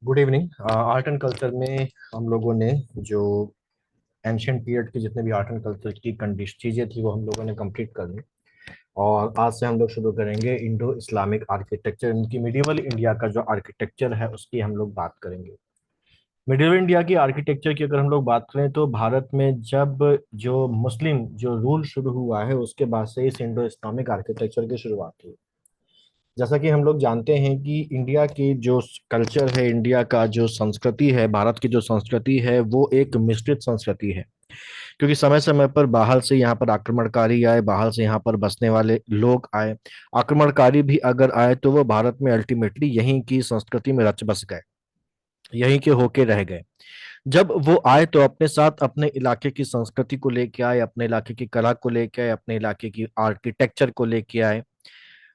Good evening. Art and culture में हम लोगों ने जो एंशियंट पीरियड के जितने भी आर्ट एंड कल्चर की कंडीशन चीज़ें थी वो हम लोगों ने कंप्लीट कर ली। और आज से हम लोग शुरू करेंगे इंडो इस्लामिक आर्किटेक्चर, इनकी मिडिवल इंडिया का जो आर्किटेक्चर है उसकी हम लोग बात करेंगे। मिडिवल इंडिया की आर्किटेक्चर की अगर हम लोग बात करें तो भारत में जब जो मुस्लिम जो रूल शुरू हुआ है उसके बाद से इस इंडो इस्लामिक आर्किटेक्चर की शुरुआत हुई। जैसा कि हम लोग जानते हैं कि इंडिया की जो कल्चर है, इंडिया का जो संस्कृति है, भारत की जो संस्कृति है वो एक मिश्रित संस्कृति है। क्योंकि समय समय पर बाहर से यहाँ पर आक्रमणकारी आए, बाहर से यहाँ पर बसने वाले लोग आए। आक्रमणकारी भी अगर आए तो वो भारत में अल्टीमेटली यहीं की संस्कृति में रच बस गए, यहीं के होके रह गए। जब वो आए तो अपने साथ अपने इलाके की संस्कृति को लेके आए, अपने इलाके की कला को लेके आए, अपने इलाके की आर्किटेक्चर को लेके आए।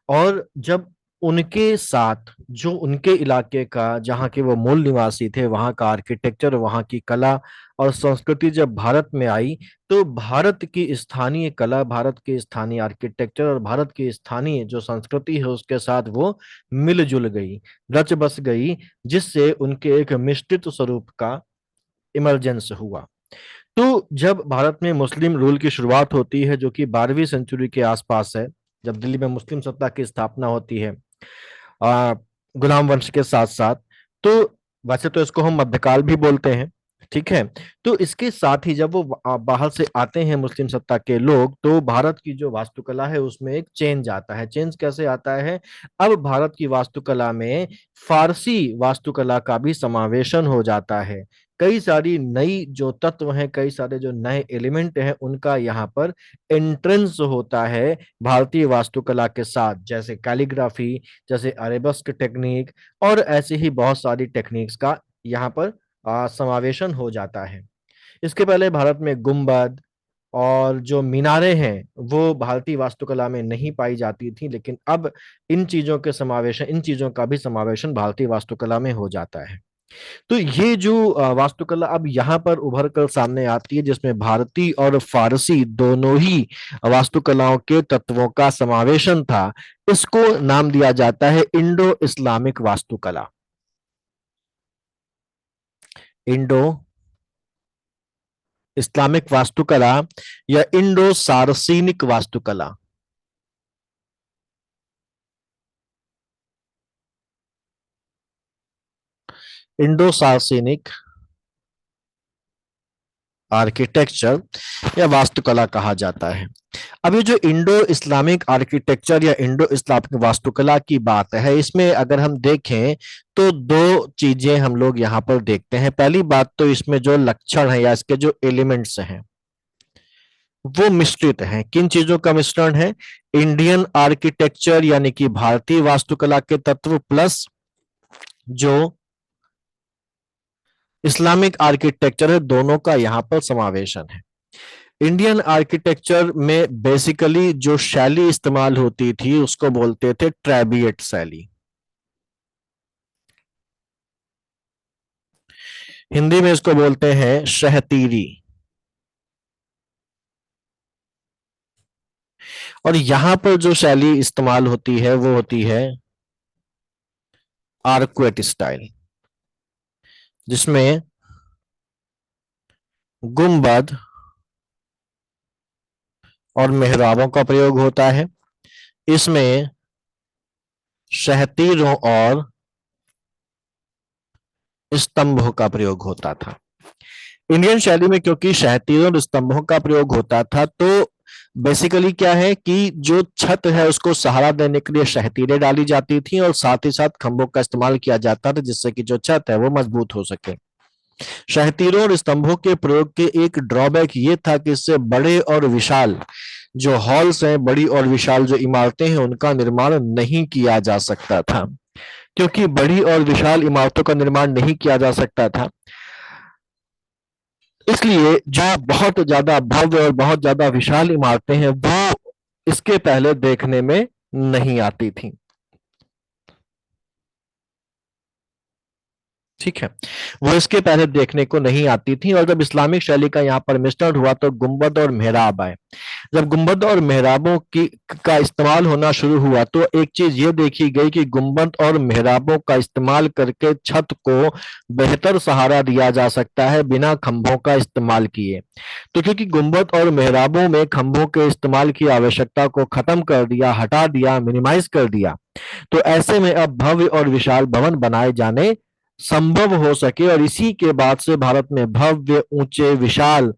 और जब उनके साथ जो उनके इलाके का, जहाँ के वो मूल निवासी थे, वहाँ का आर्किटेक्चर, वहाँ की कला और संस्कृति जब भारत में आई तो भारत की स्थानीय कला, भारत के स्थानीय आर्किटेक्चर और भारत की स्थानीय जो संस्कृति है उसके साथ वो मिलजुल गई, रच बस गई, जिससे उनके एक मिश्रित स्वरूप का इमरजेंस हुआ। तो जब भारत में मुस्लिम रूल की शुरुआत होती है जो कि 12वीं सेंचुरी के आसपास है, जब दिल्ली में मुस्लिम सत्ता की स्थापना होती है आ, गुलाम वंश के साथ साथ, तो वैसे तो इसको हम मध्यकाल भी बोलते हैं, ठीक है। तो इसके साथ ही जब वो बाहर से आते हैं मुस्लिम सत्ता के लोग, तो भारत की जो वास्तुकला है उसमें एक चेंज आता है। चेंज कैसे आता है? अब भारत की वास्तुकला में फारसी वास्तुकला का भी समावेशन हो जाता है। कई सारी नई जो तत्व हैं, कई सारे जो नए एलिमेंट हैं, उनका यहाँ पर एंट्रेंस होता है भारतीय वास्तुकला के साथ, जैसे कैलीग्राफी, जैसे अरेबस्क टेक्निक और ऐसे ही बहुत सारी टेक्निक्स का यहाँ पर समावेशन हो जाता है। इसके पहले भारत में गुंबद और जो मीनारें हैं वो भारतीय वास्तुकला में नहीं पाई जाती थी, लेकिन अब इन चीजों का भी समावेशन भारतीय वास्तुकला में हो जाता है। तो ये जो वास्तुकला अब यहाँ पर उभर कर सामने आती है, जिसमें भारतीय और फारसी दोनों ही वास्तुकलाओं के तत्वों का समावेशन था, इसको नाम दिया जाता है इंडो इस्लामिक वास्तुकला। इंडो इस्लामिक वास्तुकला या इंडो सारसीनिक वास्तुकला। इंडो सारसीनिक आर्किटेक्चर या वास्तुकला कहा जाता है। अब ये जो इंडो इस्लामिक आर्किटेक्चर या इंडो इस्लामिक वास्तुकला की बात है, इसमें अगर हम देखें तो दो चीजें हम लोग यहाँ पर देखते हैं। पहली बात तो इसमें जो लक्षण है या इसके जो एलिमेंट्स हैं वो मिश्रित हैं। किन चीजों का मिश्रण है? इंडियन आर्किटेक्चर यानी कि भारतीय वास्तुकला के तत्व प्लस जो इस्लामिक आर्किटेक्चर है, दोनों का यहाँ पर समावेशन है। इंडियन आर्किटेक्चर में बेसिकली जो शैली इस्तेमाल होती थी उसको बोलते थे ट्रेबियट शैली। हिंदी में इसको बोलते हैं शहतीरी। और यहां पर जो शैली इस्तेमाल होती है वो होती है आर्कुएट स्टाइल, जिसमें गुंबद और मेहराबों का प्रयोग होता है। इसमें शहतीरों और स्तंभों का प्रयोग होता था। इंडियन शैली में क्योंकि शहतीरों और स्तंभों का प्रयोग होता था, तो बेसिकली क्या है कि जो छत है उसको सहारा देने के लिए शहतीरें डाली जाती थी और साथ ही साथ खंभों का इस्तेमाल किया जाता था, जिससे कि जो छत है वो मजबूत हो सके। शहतीरों और स्तंभों के प्रयोग के एक ड्रॉबैक ये था कि इससे बड़े और विशाल जो हॉल्स हैं, बड़ी और विशाल जो इमारतें हैं, उनका निर्माण नहीं किया जा सकता था। क्योंकि बड़ी और विशाल इमारतों का निर्माण नहीं किया जा सकता था, इसलिए जो बहुत ज्यादा भव्य और बहुत ज्यादा विशाल इमारतें हैं वो इसके पहले देखने में नहीं आती थी। ठीक है, वो इसके पहले देखने को नहीं आती थी। और जब इस्लामिक शैली का यहाँ पर मिश्रण हुआ तो गुंबद और मेहराब आए। जब गुंबद और मेहराबों की का इस्तेमाल होना शुरू हुआ तो एक चीज ये देखी गई कि गुंबद और मेहराबों का इस्तेमाल करके छत को बेहतर सहारा दिया जा सकता है बिना खंभों का इस्तेमाल किए। तो क्योंकि गुंबद और मेहराबों में खंभों के इस्तेमाल की आवश्यकता को खत्म कर दिया, हटा दिया, मिनिमाइज कर दिया, तो ऐसे में अब भव्य और विशाल भवन बनाए जाने संभव हो सके। और इसी के बाद से भारत में भव्य, ऊंचे, विशाल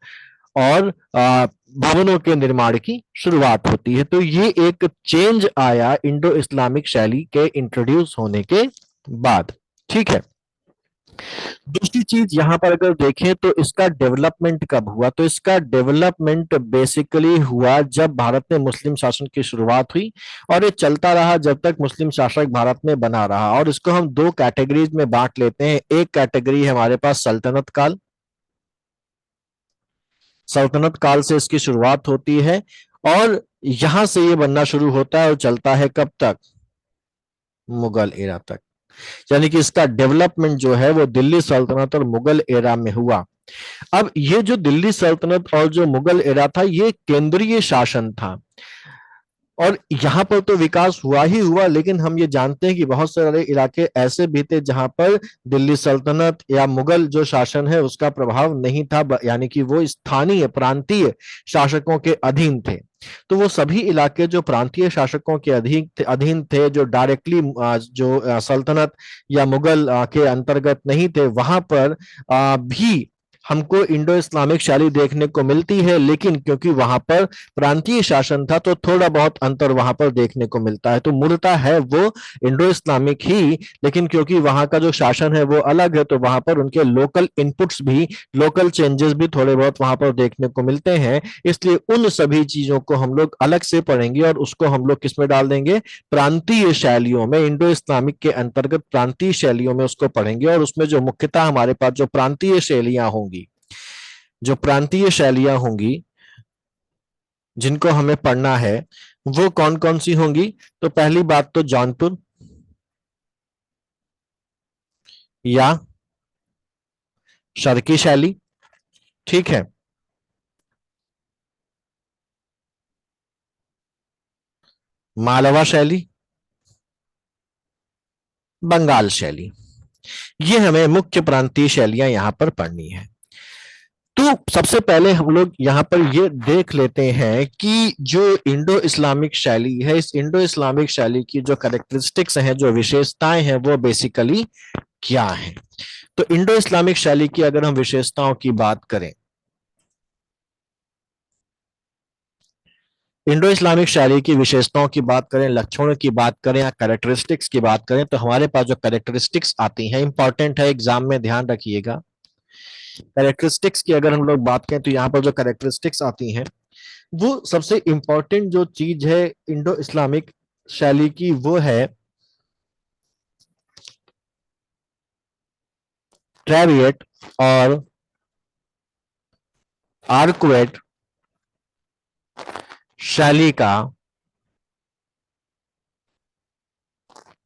और भवनों के निर्माण की शुरुआत होती है। तो ये एक चेंज आया इंडो इस्लामिक शैली के इंट्रोड्यूस होने के बाद। ठीक है, दूसरी चीज यहां पर अगर देखें तो इसका डेवलपमेंट कब हुआ, तो इसका डेवलपमेंट बेसिकली हुआ जब भारत में मुस्लिम शासन की शुरुआत हुई, और ये चलता रहा जब तक मुस्लिम शासक भारत में बना रहा। और इसको हम दो कैटेगरीज में बांट लेते हैं। एक कैटेगरी है हमारे पास सल्तनत काल। सल्तनत काल से इसकी शुरुआत होती है और यहां से ये बनना शुरू होता है और चलता है कब तक, मुगल एरा तक। यानी कि इसका डेवलपमेंट जो है वो दिल्ली सल्तनत और मुगल एरा में हुआ। अब ये जो दिल्ली सल्तनत और जो मुगल एरा था ये केंद्रीय शासन था, और यहाँ पर तो विकास हुआ ही हुआ, लेकिन हम ये जानते हैं कि बहुत सारे इलाके ऐसे भी थे जहां पर दिल्ली सल्तनत या मुगल जो शासन है उसका प्रभाव नहीं था, यानी कि वो स्थानीय प्रांतीय शासकों के अधीन थे। तो वो सभी इलाके जो प्रांतीय शासकों के अधीन थे, जो डायरेक्टली जो सल्तनत या मुगल के अंतर्गत नहीं थे, वहां पर भी हमको इंडो इस्लामिक शैली देखने को मिलती है। लेकिन क्योंकि वहां पर प्रांतीय शासन था तो थोड़ा बहुत अंतर वहां पर देखने को मिलता है। तो मूलतः है वो इंडो इस्लामिक ही, लेकिन क्योंकि वहां का जो शासन है वो अलग है तो वहां पर उनके लोकल इनपुट्स भी, लोकल चेंजेस भी थोड़े बहुत वहां पर देखने को मिलते हैं। इसलिए उन सभी चीजों को हम लोग अलग से पढ़ेंगे और उसको हम लोग किसमें डाल देंगे, प्रांतीय शैलियों में, इंडो इस्लामिक के अंतर्गत प्रांतीय शैलियों में उसको पढ़ेंगे। और उसमें जो मुख्यतः हमारे पास जो प्रांतीय शैलियां होंगी, जो प्रांतीय शैलियां होंगी जिनको हमें पढ़ना है वो कौन कौन सी होंगी। तो पहली बात तो जौनपुर या शर्की शैली, ठीक है, मालवा शैली, बंगाल शैली। ये हमें मुख्य प्रांतीय शैलियां यहां पर पढ़नी है। तो सबसे पहले हम लोग यहाँ पर ये देख लेते हैं कि जो इंडो इस्लामिक शैली है, इस इंडो इस्लामिक शैली की जो कैरेक्टरिस्टिक्स हैं, जो विशेषताएं हैं, वो बेसिकली क्या है। तो इंडो इस्लामिक शैली की अगर हम विशेषताओं की बात करें, इंडो इस्लामिक शैली की विशेषताओं की बात करें, लक्षणों की बात करें या कैरेक्टरिस्टिक्स की बात करें, तो हमारे पास जो कैरेक्टरिस्टिक्स आती हैं, इंपॉर्टेंट है, एग्जाम में ध्यान रखिएगा। कैरेक्टरिस्टिक्स की अगर हम लोग बात करें तो यहाँ पर जो कैरेक्टरिस्टिक्स आती हैं वो सबसे इंपॉर्टेंट जो चीज है इंडो इस्लामिक शैली की वो है ट्रेविएट और आर्कवेट शैली का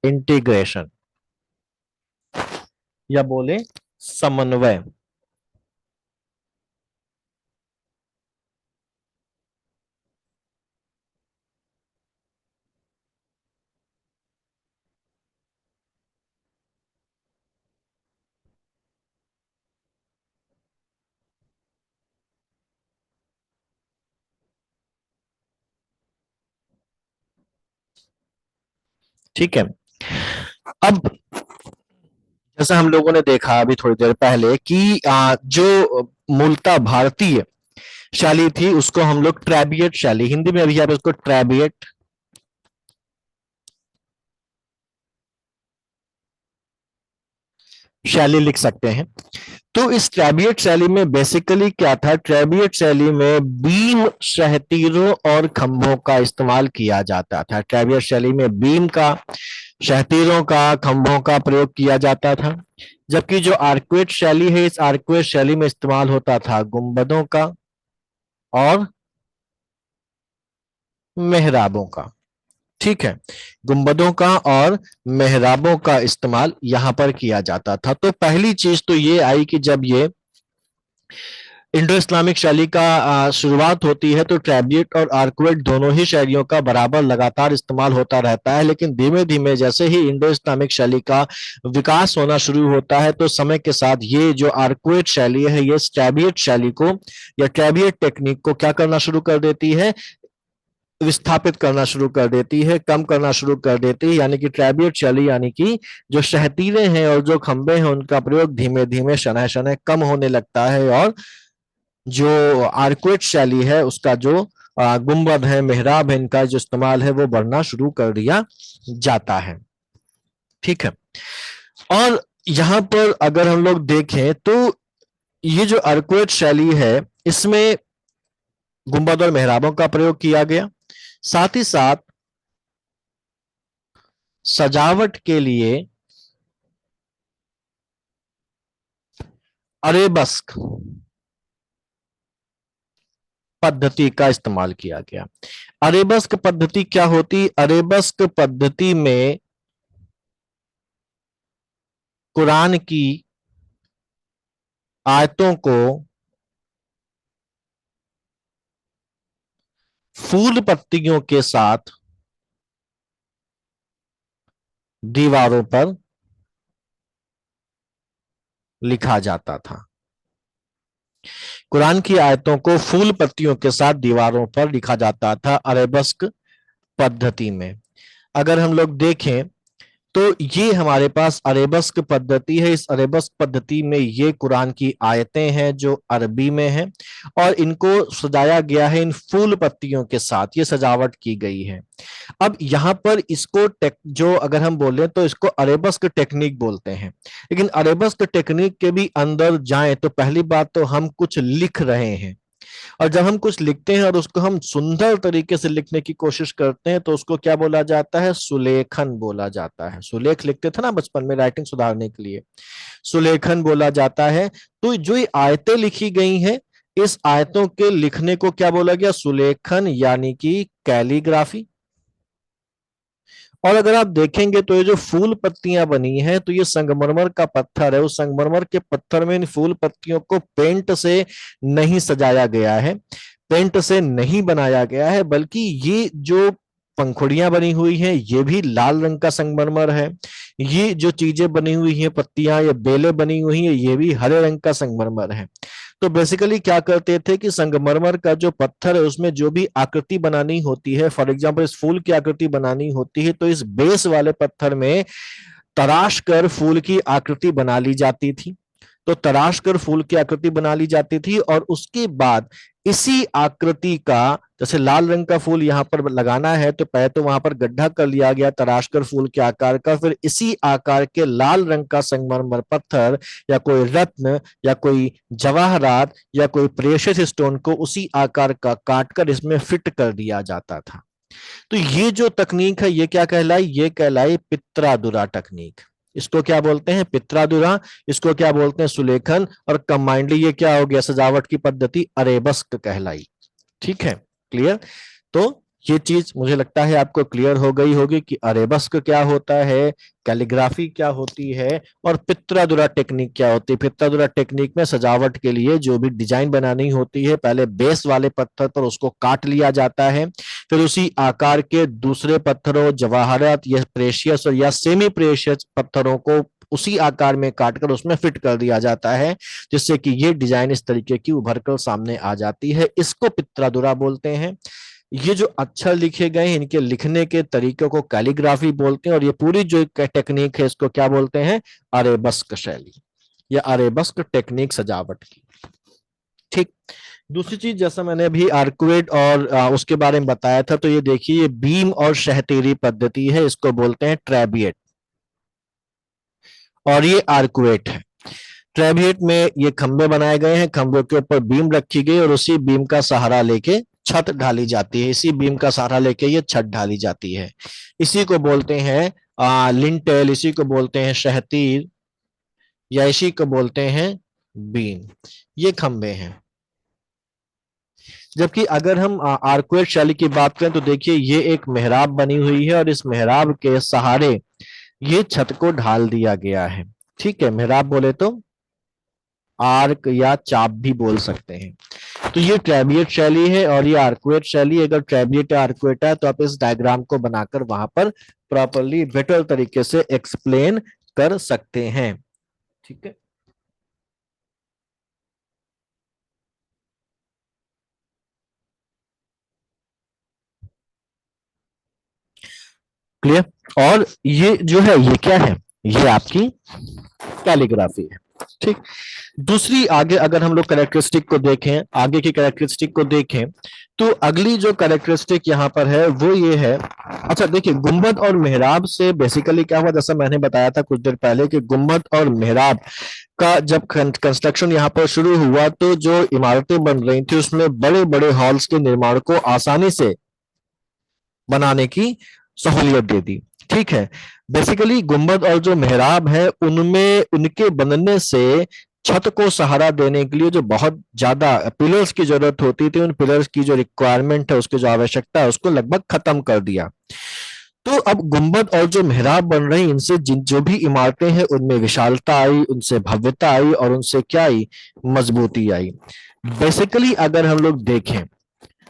इंटीग्रेशन या बोले समन्वय। ठीक है, अब जैसा हम लोगों ने देखा अभी थोड़ी देर पहले कि जो मूलतः भारतीय शैली थी उसको हम लोग ट्रेबियट शैली, हिंदी में अभी आप इसको ट्रेबियट शैली लिख सकते हैं। तो इस ट्रेबियट शैली में बेसिकली क्या था, ट्रेबियट शैली में बीम, शहतीरों और खंभों का इस्तेमाल किया जाता था। ट्रेबियट शैली में बीम का, शहतीरों का, खंभों का प्रयोग किया जाता था। जबकि जो आर्कवेट शैली है, इस आर्कवेट शैली में इस्तेमाल होता था गुंबदों का और मेहराबों का। ठीक है, गुंबदों का और मेहराबों का इस्तेमाल यहां पर किया जाता था। तो पहली चीज तो ये आई कि जब ये इंडो इस्लामिक शैली का शुरुआत होती है तो ट्रेबियट और आर्कुएट दोनों ही शैलियों का बराबर लगातार इस्तेमाल होता रहता है, लेकिन धीमे धीमे जैसे ही इंडो इस्लामिक शैली का विकास होना शुरू होता है तो समय के साथ ये जो आर्कुएट शैली है ये ट्रेबियट शैली को या ट्रेबियट टेक्निक को क्या करना शुरू कर देती है, विस्थापित करना शुरू कर देती है, कम करना शुरू कर देती है। यानी कि ट्रेबियट शैली यानी कि जो शहतीरे हैं और जो खंबे हैं उनका प्रयोग धीमे धीमे शनह शनह कम होने लगता है और जो आर्कुएट शैली है उसका जो गुंबद है, मेहराब है, इनका जो इस्तेमाल है वो बढ़ना शुरू कर दिया जाता है। ठीक है, और यहां पर अगर हम लोग देखें तो ये जो आर्कुएट शैली है इसमें गुंबद और मेहराबों का प्रयोग किया गया, साथ ही साथ सजावट के लिए अरेबस्क पद्धति का इस्तेमाल किया गया। अरेबस्क पद्धति क्या होती? अरेबस्क पद्धति में कुरान की आयतों को फूल पत्तियों के साथ दीवारों पर लिखा जाता था। कुरान की आयतों को फूल पत्तियों के साथ दीवारों पर लिखा जाता था अरेबस्क पद्धति में। अगर हम लोग देखें तो ये हमारे पास अरेबस्क पद्धति है। इस अरेबस्क पद्धति में ये कुरान की आयतें हैं जो अरबी में हैं और इनको सजाया गया है इन फूल पत्तियों के साथ, ये सजावट की गई है। अब यहाँ पर इसको जो अगर हम बोले तो इसको अरेबस्क टेक्निक बोलते हैं, लेकिन अरेबस्क टेक्निक के भी अंदर जाएं तो पहली बात तो हम कुछ लिख रहे हैं, और जब हम कुछ लिखते हैं और उसको हम सुंदर तरीके से लिखने की कोशिश करते हैं तो उसको क्या बोला जाता है? सुलेखन बोला जाता है। सुलेख लिखते थे ना बचपन में राइटिंग सुधारने के लिए, सुलेखन बोला जाता है। तो जो ये आयतें लिखी गई हैं इस आयतों के लिखने को क्या बोला गया? सुलेखन यानी कि कैलीग्राफी। और अगर आप देखेंगे तो ये जो फूल पत्तियां बनी हैं तो ये संगमरमर का पत्थर है, उस संगमरमर के पत्थर में इन फूल पत्तियों को पेंट से नहीं सजाया गया है, पेंट से नहीं बनाया गया है, बल्कि ये जो पंखुड़ियां बनी हुई हैं ये भी लाल रंग का संगमरमर है, ये जो चीजें बनी हुई हैं पत्तियां या बेलें बनी हुई हैं ये भी हरे रंग का संगमरमर है। तो बेसिकली क्या करते थे कि संगमरमर का जो पत्थर है उसमें जो भी आकृति बनानी होती है, फॉर एग्जांपल इस फूल की आकृति बनानी होती है तो इस बेस वाले पत्थर में तराश कर फूल की आकृति बना ली जाती थी। तो तराश कर फूल की आकृति बना ली जाती थी और उसके बाद इसी आकृति का, जैसे लाल रंग का फूल यहाँ पर लगाना है तो पहले तो वहां पर गड्ढा कर लिया गया तराश कर फूल के आकार का, फिर इसी आकार के लाल रंग का संगमरमर पत्थर या कोई रत्न या कोई जवाहरात या कोई प्रेशियस स्टोन को उसी आकार का काटकर इसमें फिट कर दिया जाता था। तो ये जो तकनीक है ये क्या कहलाई? ये कहलाई पित्रादुरा टेक्निक। इसको क्या बोलते हैं? पित्रादुरा। इसको क्या बोलते हैं? सुलेखन। और कंबाइंडली ये क्या हो गया? सजावट की पद्धति अरेबस्क कहलाई। ठीक है, क्लियर? तो ये चीज मुझे लगता है आपको क्लियर हो गई होगी कि अरेबस्क क्या होता है, कैलीग्राफी क्या होती है और पित्रादुरा टेक्निक क्या होती है। पित्रादुरा टेक्निक में सजावट के लिए जो भी डिजाइन बनानी होती है पहले बेस वाले पत्थर पर उसको काट लिया जाता है, फिर उसी आकार के दूसरे पत्थरों, जवाहरात या प्रेशियस और या सेमी प्रेशियस पत्थरों को उसी आकार में काटकर उसमें फिट कर दिया जाता है, जिससे कि ये डिजाइन इस तरीके की उभर कर सामने आ जाती है। इसको पित्रादुरा बोलते हैं। ये जो अक्षर लिखे गए हैं इनके लिखने के तरीके को कैलीग्राफी बोलते हैं और ये पूरी जो टेक्निक है इसको क्या बोलते हैं? अरेबस्क शैली या अरेबस्क टेक्निक सजावट की। ठीक, दूसरी चीज जैसा मैंने अभी आर्कुएट और उसके बारे में बताया था, तो ये देखिए ये बीम और शहतीरी पद्धति है, इसको बोलते हैं ट्रेबियट और ये आर्कुएट है। ट्रेबियट में ये खंबे बनाए गए हैं, खंबों के ऊपर बीम रखी गई और उसी बीम का सहारा लेके छत ढाली जाती है, इसी बीम का सहारा लेके ये छत ढाली जाती है। इसी को बोलते हैं लिंटेल, इसी को बोलते हैं शहतीर या इसी को बोलते हैं बीम। ये खंबे हैं। जबकि अगर हम आर्कुएट शैली की बात करें तो देखिए ये एक मेहराब बनी हुई है और इस मेहराब के सहारे ये छत को ढाल दिया गया है। ठीक है, मेहराब बोले तो आर्क या चाप भी बोल सकते हैं। तो ये ट्रेबियट शैली है और ये आर्कुएट शैली। अगर ट्रेबियट या आर्कुएट है तो आप इस डायग्राम को बनाकर वहां पर प्रॉपरली बेटर तरीके से एक्सप्लेन कर सकते हैं। ठीक है, क्लियर। और ये जो है ये क्या है, ये आपकी कैलीग्राफी है। ठीक, दूसरी आगे अगर हम लोग कैरेक्टरिस्टिक को देखें, आगे की कैरेक्टरिस्टिक को देखें, तो अगली जो कैरेक्टरिस्टिक यहाँ पर है वो ये है। अच्छा देखिए, गुंबद और मेहराब से बेसिकली क्या हुआ, जैसा मैंने बताया था कुछ देर पहले कि गुंबद और मेहराब का जब कंस्ट्रक्शन यहाँ पर शुरू हुआ तो जो इमारतें बन रही थी उसमें बड़े बड़े हॉल्स के निर्माण को आसानी से बनाने की सहूलियत दे दी। ठीक है, बेसिकली गुंबद और जो मेहराब है उनमें उनके बनने से छत को सहारा देने के लिए जो बहुत ज्यादा पिलर्स की जरूरत होती थी, उन पिलर्स की जो रिक्वायरमेंट है, उसकी जो आवश्यकता है, उसको लगभग खत्म कर दिया। तो अब गुंबद और जो मेहराब बन रही, इनसे जिन जो भी इमारतें हैं उनमें विशालता आई, उनसे भव्यता आई और उनसे क्या आई, मजबूती आई। बेसिकली अगर हम लोग देखें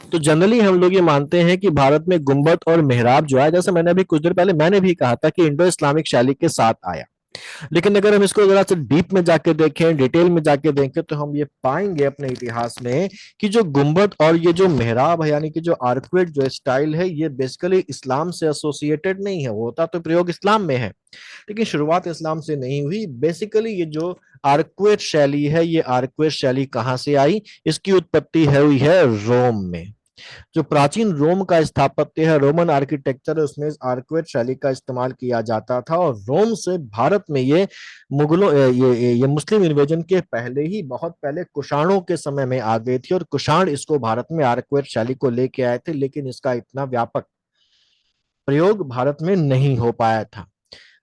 तो जनरली हम लोग ये मानते हैं कि भारत में गुंबद और मेहराब जो है, जैसे मैंने अभी कुछ देर पहले मैंने भी कहा था कि इंडो इस्लामिक शैली के साथ आया। लेकिन अगर हम इसको जरा से डीप में जाके देखें, डिटेल में जाके देखें, तो हम ये पाएंगे अपने इतिहास में कि जो गुंबद और ये जो मेहराब है, यानी कि जो आर्कुएट जो स्टाइल है, ये बेसिकली इस्लाम से एसोसिएटेड नहीं है। होता तो प्रयोग इस्लाम में है लेकिन शुरुआत इस्लाम से नहीं हुई। बेसिकली ये जो आर्कुएट शैली है, ये आर्कुएट शैली कहाँ से आई, इसकी उत्पत्ति है हुई है रोम में। जो प्राचीन रोम का स्थापत्य है, रोमन आर्किटेक्चर है, उसमें आर्कुएट शैली का इस्तेमाल किया जाता था। और रोम से भारत में ये मुगलों ये मुस्लिम इन्वेजन के पहले ही, बहुत पहले कुषाणों के समय में आ गई थी और कुषाण इसको भारत में आर्कुएट शैली को लेके आए थे, लेकिन इसका इतना व्यापक प्रयोग भारत में नहीं हो पाया था।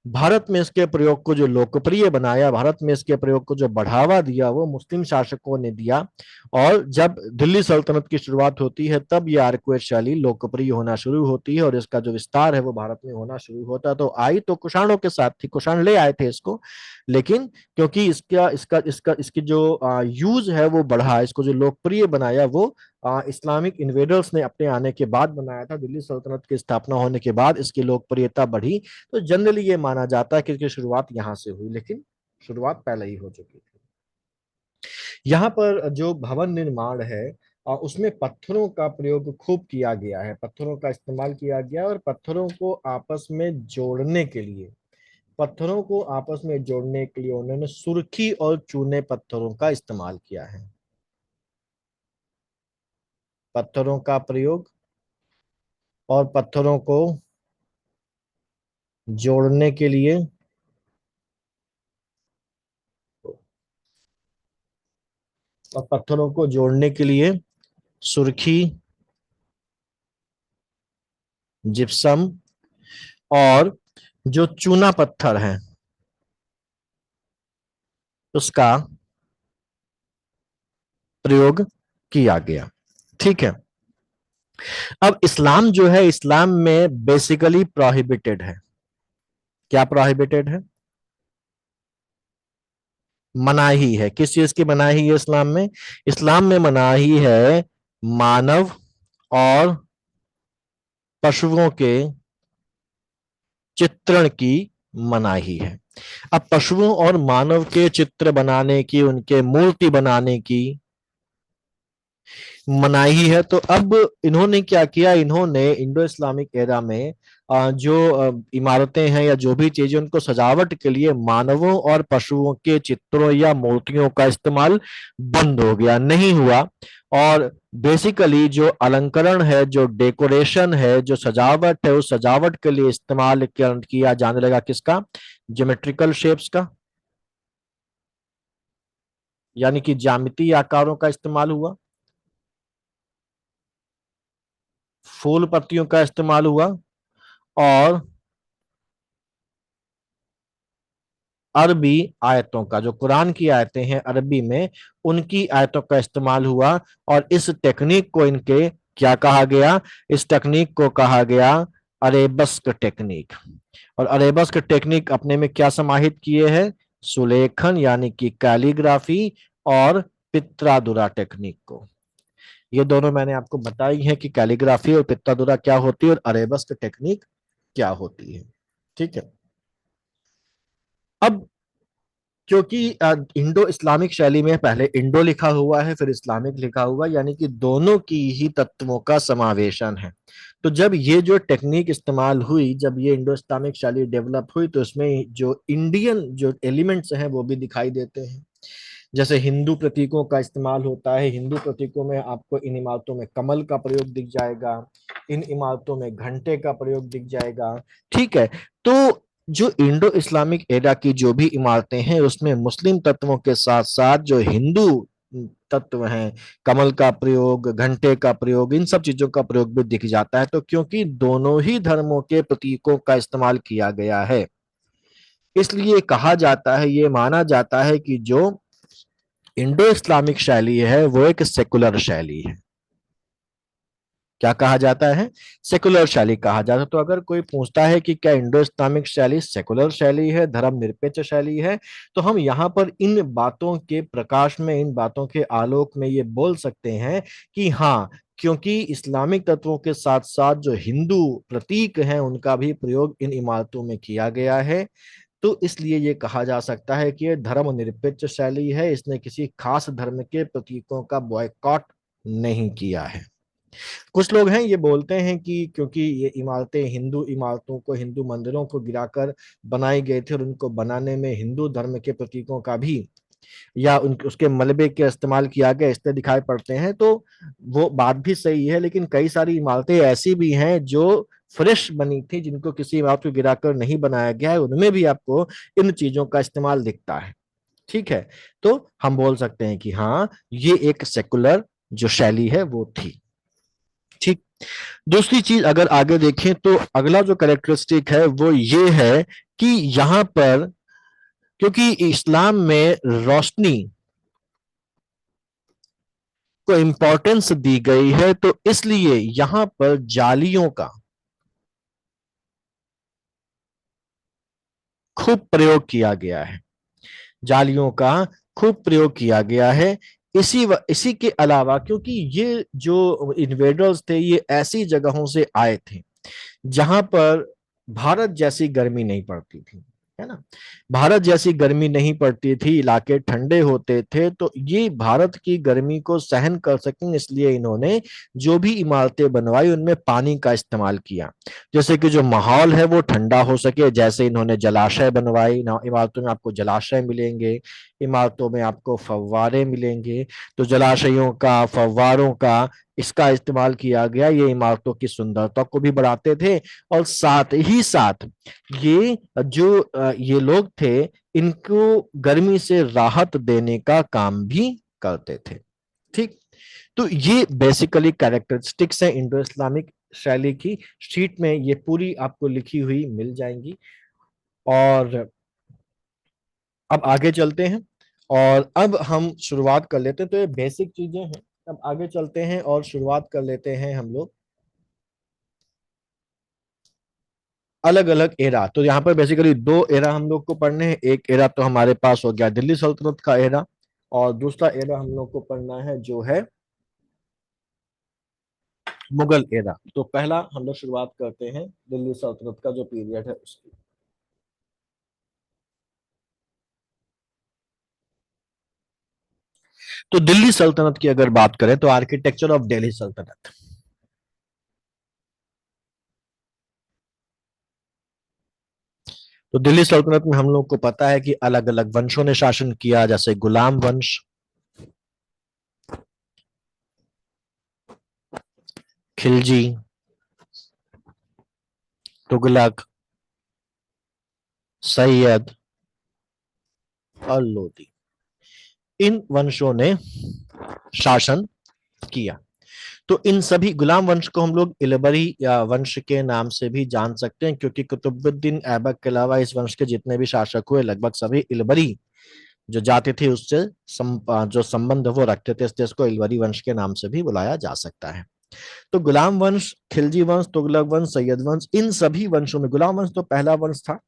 भारत में इसके प्रयोग को जो लोकप्रिय बनाया, भारत में इसके प्रयोग को जो बढ़ावा दिया, वो मुस्लिम शासकों ने दिया। और जब दिल्ली सल्तनत की शुरुआत होती है तब ये आर्कुएट शैली लोकप्रिय होना शुरू होती है और इसका जो विस्तार है वो भारत में होना शुरू होता है। तो आई तो कुषाणों के साथ थी, कुषाण ले आए थे इसको, लेकिन क्योंकि इसका इसका इसका इसकी जो यूज है वो बढ़ा, इसको जो लोकप्रिय बनाया वो इस्लामिक इन्वेडर्स ने अपने आने के बाद बनाया था। दिल्ली सल्तनत की स्थापना होने के बाद इसकी लोकप्रियता बढ़ी। तो जनरली ये माना जाता है कि इसकी शुरुआत यहाँ से हुई, लेकिन शुरुआत पहले ही हो चुकी थी। यहाँ पर जो भवन निर्माण है उसमें पत्थरों का प्रयोग खूब किया गया है, पत्थरों का इस्तेमाल किया गया और पत्थरों को आपस में जोड़ने के लिए, पत्थरों को आपस में जोड़ने के लिए उन्होंने सुर्खी और चूने पत्थरों का इस्तेमाल किया है। पत्थरों का प्रयोग और पत्थरों को जोड़ने के लिए, और पत्थरों को जोड़ने के लिए सुर्खी, जिप्सम और जो चूना पत्थर है उसका प्रयोग किया गया। ठीक है, अब इस्लाम जो है, इस्लाम में बेसिकली प्रोहिबिटेड है। क्या प्रोहिबिटेड है, मनाही है। किस चीज की मनाही है इस्लाम में, इस्लाम में मनाही है मानव और पशुओं के चित्रण की मनाही है। अब पशुओं और मानव के चित्र बनाने की, उनके मूर्ति बनाने की मनाही है। तो अब इन्होंने क्या किया, इन्होंने इंडो इस्लामिक एरा में जो इमारतें हैं या जो भी चीजें, उनको सजावट के लिए मानवों और पशुओं के चित्रों या मूर्तियों का इस्तेमाल बंद हो गया, नहीं हुआ। और बेसिकली जो अलंकरण है, जो डेकोरेशन है, जो सजावट है, उस सजावट के लिए इस्तेमाल किया जाने लगा किसका, ज्योमेट्रिकल शेप्स का, यानी कि ज्यामितीय आकारों का इस्तेमाल हुआ, फूल पत्तियों का इस्तेमाल हुआ और अरबी आयतों का, जो कुरान की आयतें हैं अरबी में, उनकी आयतों का इस्तेमाल हुआ। और इस टेक्निक को इनके क्या कहा गया? इस टेक्निक को कहा गया अरेबस्क टेक्निक। और अरेबस्क टेक्निक अपने में क्या समाहित किए हैं? सुलेखन यानी कि कैलीग्राफी, और पित्रादुरा टेक्निक को। ये दोनों मैंने आपको बताई है कि कैलीग्राफी और पित्रादुरा क्या होती है और अरेबस्क टेक्निक क्या होती है। ठीक है। अब क्योंकि इंडो इस्लामिक शैली में पहले इंडो लिखा हुआ है फिर इस्लामिक लिखा हुआ, यानी कि दोनों की ही तत्वों का समावेशन है। तो जब ये जो टेक्निक इस्तेमाल हुई, जब ये इंडो इस्लामिक शैली डेवलप हुई, तो इसमें जो इंडियन जो एलिमेंट्स हैं वो भी दिखाई देते हैं। जैसे हिंदू प्रतीकों का इस्तेमाल होता है। हिंदू प्रतीकों में आपको इन इमारतों में कमल का प्रयोग दिख जाएगा, इन इमारतों में घंटे का प्रयोग दिख जाएगा। ठीक है। तो जो इंडो इस्लामिक एरा की जो भी इमारतें हैं उसमें मुस्लिम तत्वों के साथ साथ जो हिंदू तत्व हैं, कमल का प्रयोग, घंटे का प्रयोग, इन सब चीजों का प्रयोग भी दिख जाता है। तो क्योंकि दोनों ही धर्मों के प्रतीकों का इस्तेमाल किया गया है, इसलिए कहा जाता है, ये माना जाता है कि जो इंडो इस्लामिक शैली है वो एक सेकुलर शैली है। क्या कहा जाता है? सेकुलर शैली कहा जाता है। तो अगर कोई पूछता है कि क्या इंडो इस्लामिक शैली सेकुलर शैली है, धर्मनिरपेक्ष शैली है, तो हम यहाँ पर इन बातों के प्रकाश में, इन बातों के आलोक में ये बोल सकते हैं कि हाँ, क्योंकि इस्लामिक तत्वों के साथ साथ जो हिंदू प्रतीक हैं उनका भी प्रयोग इन इमारतों में किया गया है। तो इसलिए ये कहा जा सकता है कि ये धर्मनिरपेक्ष शैली है, इसने किसी खास धर्म के प्रतीकों का बॉयकॉट नहीं किया है। कुछ लोग हैं ये बोलते हैं कि क्योंकि ये इमारतें हिंदू इमारतों को, हिंदू मंदिरों को गिराकर बनाई गई थी और उनको बनाने में हिंदू धर्म के प्रतीकों का भी या उन उसके मलबे के इस्तेमाल किया गया, इससे दिखाई पड़ते हैं। तो वो बात भी सही है, लेकिन कई सारी इमारतें ऐसी भी हैं जो फ्रेश बनी थी, जिनको किसी इमारत को गिराकर नहीं बनाया गया है, उनमें भी आपको इन चीजों का इस्तेमाल दिखता है। ठीक है। तो हम बोल सकते हैं कि हाँ, ये एक सेकुलर जो शैली है वो थी। ठीक। दूसरी चीज अगर आगे देखें तो अगला जो कैरेक्टरिस्टिक है वो ये है कि यहां पर, क्योंकि इस्लाम में रोशनी को इंपॉर्टेंस दी गई है, तो इसलिए यहां पर जालियों का खूब प्रयोग किया गया है। जालियों का खूब प्रयोग किया गया है। इसी के अलावा, क्योंकि ये जो इन्वेडर्स थे ये ऐसी जगहों से आए थे जहां पर भारत जैसी गर्मी नहीं पड़ती थी, है ना। भारत जैसी गर्मी नहीं पड़ती थी, इलाके ठंडे होते थे, तो ये भारत की गर्मी को सहन कर सकें इसलिए इन्होंने जो भी इमारतें बनवाई उनमें पानी का इस्तेमाल किया, जैसे कि जो माहौल है वो ठंडा हो सके। जैसे इन्होंने जलाशय बनवाई ना, इमारतों में आपको जलाशय मिलेंगे, इमारतों में आपको फव्वारे मिलेंगे। तो जलाशयों का, फव्वारों का इसका इस्तेमाल किया गया, ये इमारतों की सुंदरता को भी बढ़ाते थे। और साथ ही साथ ये जो ये लोग थे, इनको गर्मी से राहत देने का काम भी करते थे। ठीक। तो ये बेसिकली कैरेक्टरिस्टिक्स है इंडो इस्लामिक शैली की। शीट में ये पूरी आपको लिखी हुई मिल जाएंगी। और अब आगे चलते हैं, और अब हम शुरुआत कर लेते हैं। तो ये बेसिक चीजें हैं। अब आगे चलते हैं और शुरुआत कर लेते हैं हम लोग अलग अलग एरा। तो यहाँ पर बेसिकली दो एरा हम लोग को पढ़ने हैं। एक एरा तो हमारे पास हो गया दिल्ली सल्तनत का एरा, और दूसरा एरा हम लोग को पढ़ना है जो है मुगल एरा। तो पहला हम लोग शुरुआत करते हैं दिल्ली सल्तनत का जो पीरियड है उसकी। तो दिल्ली सल्तनत की अगर बात करें तो आर्किटेक्चर ऑफ दिल्ली सल्तनत। तो दिल्ली सल्तनत में हम लोग को पता है कि अलग अलग वंशों ने शासन किया, जैसे गुलाम वंश, खिलजी, तुगलक, सैयद और लोधी, इन वंशों ने शासन किया। तो इन सभी गुलाम वंश को हम लोग इलबरी या वंश के नाम से भी जान सकते हैं, क्योंकि कुतुबुद्दीन ऐबक के अलावा इस वंश के जितने भी शासक हुए लगभग सभी इलबरी जो जाति थी उससे जो संबंध वो रखते थे, इसलिए इसको इलबरी वंश के नाम से भी बुलाया जा सकता है। तो गुलाम वंश, खिलजी वंश, तुगलक वंश, सैयद वंश, इन सभी वंशों में गुलाम वंश तो पहला वंश था।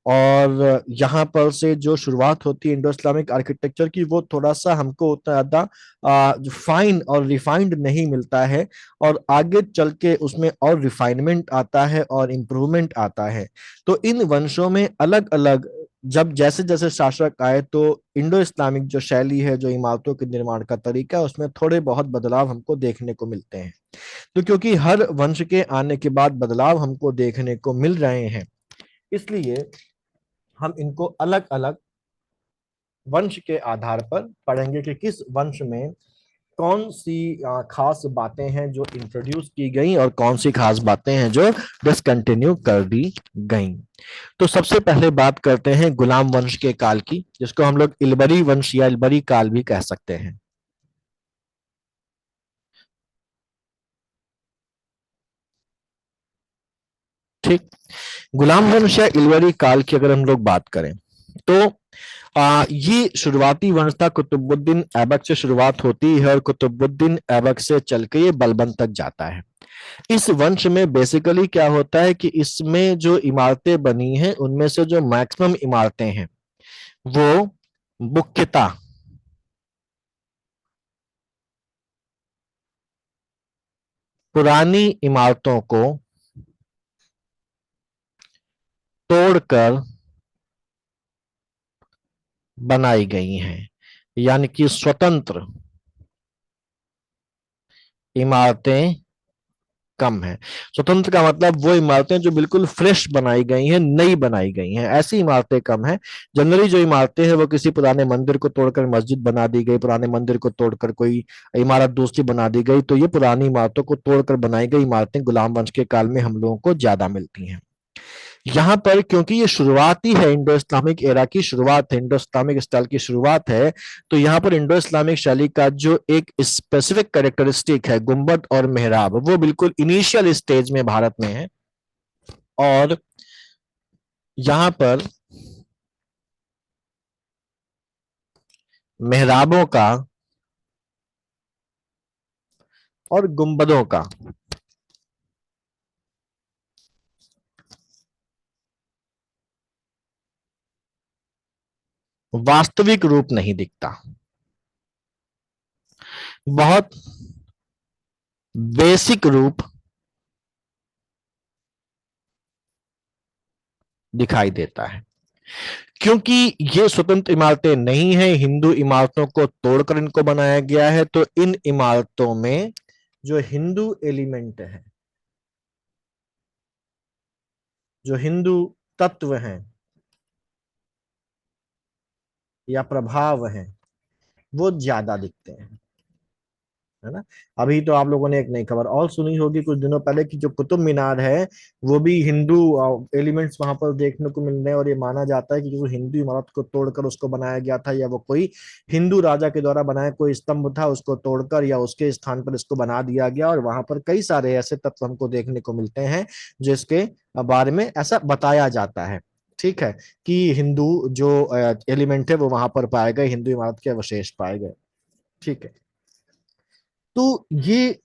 और यहाँ पर से जो शुरुआत होती है इंडो इस्लामिक आर्किटेक्चर की, वो थोड़ा सा हमको उतना ज्यादा फाइन और रिफाइंड नहीं मिलता है, और आगे चल के उसमें और रिफाइनमेंट आता है और इम्प्रूवमेंट आता है। तो इन वंशों में अलग अलग जब जैसे जैसे शासक आए, तो इंडो इस्लामिक जो शैली है, जो इमारतों के निर्माण का तरीका है, उसमें थोड़े बहुत बदलाव हमको देखने को मिलते हैं। तो क्योंकि हर वंश के आने के बाद बदलाव हमको देखने को मिल रहे हैं, इसलिए हम इनको अलग अलग वंश के आधार पर पढ़ेंगे कि किस वंश में कौन सी खास बातें हैं जो इंट्रोड्यूस की गई और कौन सी खास बातें हैं जो डिसकंटिन्यू कर दी गई। तो सबसे पहले बात करते हैं गुलाम वंश के काल की, जिसको हम लोग इलबरी वंश या इलबरी काल भी कह सकते हैं। ठीक। गुलाम वंश या इलवरी काल की अगर हम लोग बात करें, तो ये शुरुआती वंश था, कुतुबुद्दीन ऐबक से शुरुआत होती है और कुतुबुद्दीन ऐबक से चल के ये बलबन तक जाता है। इस वंश में बेसिकली क्या होता है कि इसमें जो इमारतें बनी हैं उनमें से जो मैक्सिमम इमारतें हैं वो मुख्यतः पुरानी इमारतों को तोड़कर बनाई गई हैं, यानी कि स्वतंत्र इमारतें कम है। स्वतंत्र का मतलब वो इमारतें जो बिल्कुल फ्रेश बनाई गई हैं, नई बनाई गई हैं, ऐसी इमारतें कम हैं। जनरली जो इमारतें हैं वो किसी पुराने मंदिर को तोड़कर मस्जिद बना दी गई, पुराने मंदिर को तोड़कर कोई इमारत दूसरी बना दी गई, तो ये पुरानी इमारतों को तोड़कर बनाई गई इमारतें गुलाम वंश के काल में हम लोगों को ज्यादा मिलती हैं। यहाँ पर क्योंकि ये शुरुआत ही है, इंडो इस्लामिक एरा की शुरुआत है, इंडो इस्लामिक स्टाइल की शुरुआत है, तो यहाँ पर इंडो इस्लामिक शैली का जो एक स्पेसिफिक कैरेक्टरिस्टिक है, गुंबद और मेहराब, वो बिल्कुल इनिशियल स्टेज में भारत में है। और यहाँ पर मेहराबों का और गुंबदों का वास्तविक रूप नहीं दिखता, बहुत बेसिक रूप दिखाई देता है। क्योंकि ये स्वतंत्र इमारतें नहीं है, हिंदू इमारतों को तोड़कर इनको बनाया गया है, तो इन इमारतों में जो हिंदू एलिमेंट है, जो हिंदू तत्व हैं या प्रभाव हैं, वो ज्यादा दिखते हैं, है ना। अभी तो आप लोगों ने एक नई खबर और सुनी होगी कुछ दिनों पहले कि जो कुतुब मीनार है वो भी हिंदू एलिमेंट्स वहां पर देखने को मिल रहे हैं, और ये माना जाता है कि जो हिंदू इमारत को तोड़कर उसको बनाया गया था, या वो कोई हिंदू राजा के द्वारा बनाया कोई स्तंभ था, उसको तोड़कर या उसके स्थान पर इसको बना दिया गया, और वहां पर कई सारे ऐसे तत्व हमको देखने को मिलते हैं जिसके बारे में ऐसा बताया जाता है। ठीक है, कि हिंदू जो एलिमेंट है वो वहां पर पाए गए, हिंदू इमारत के अवशेष पाए गए। ठीक है, तो ये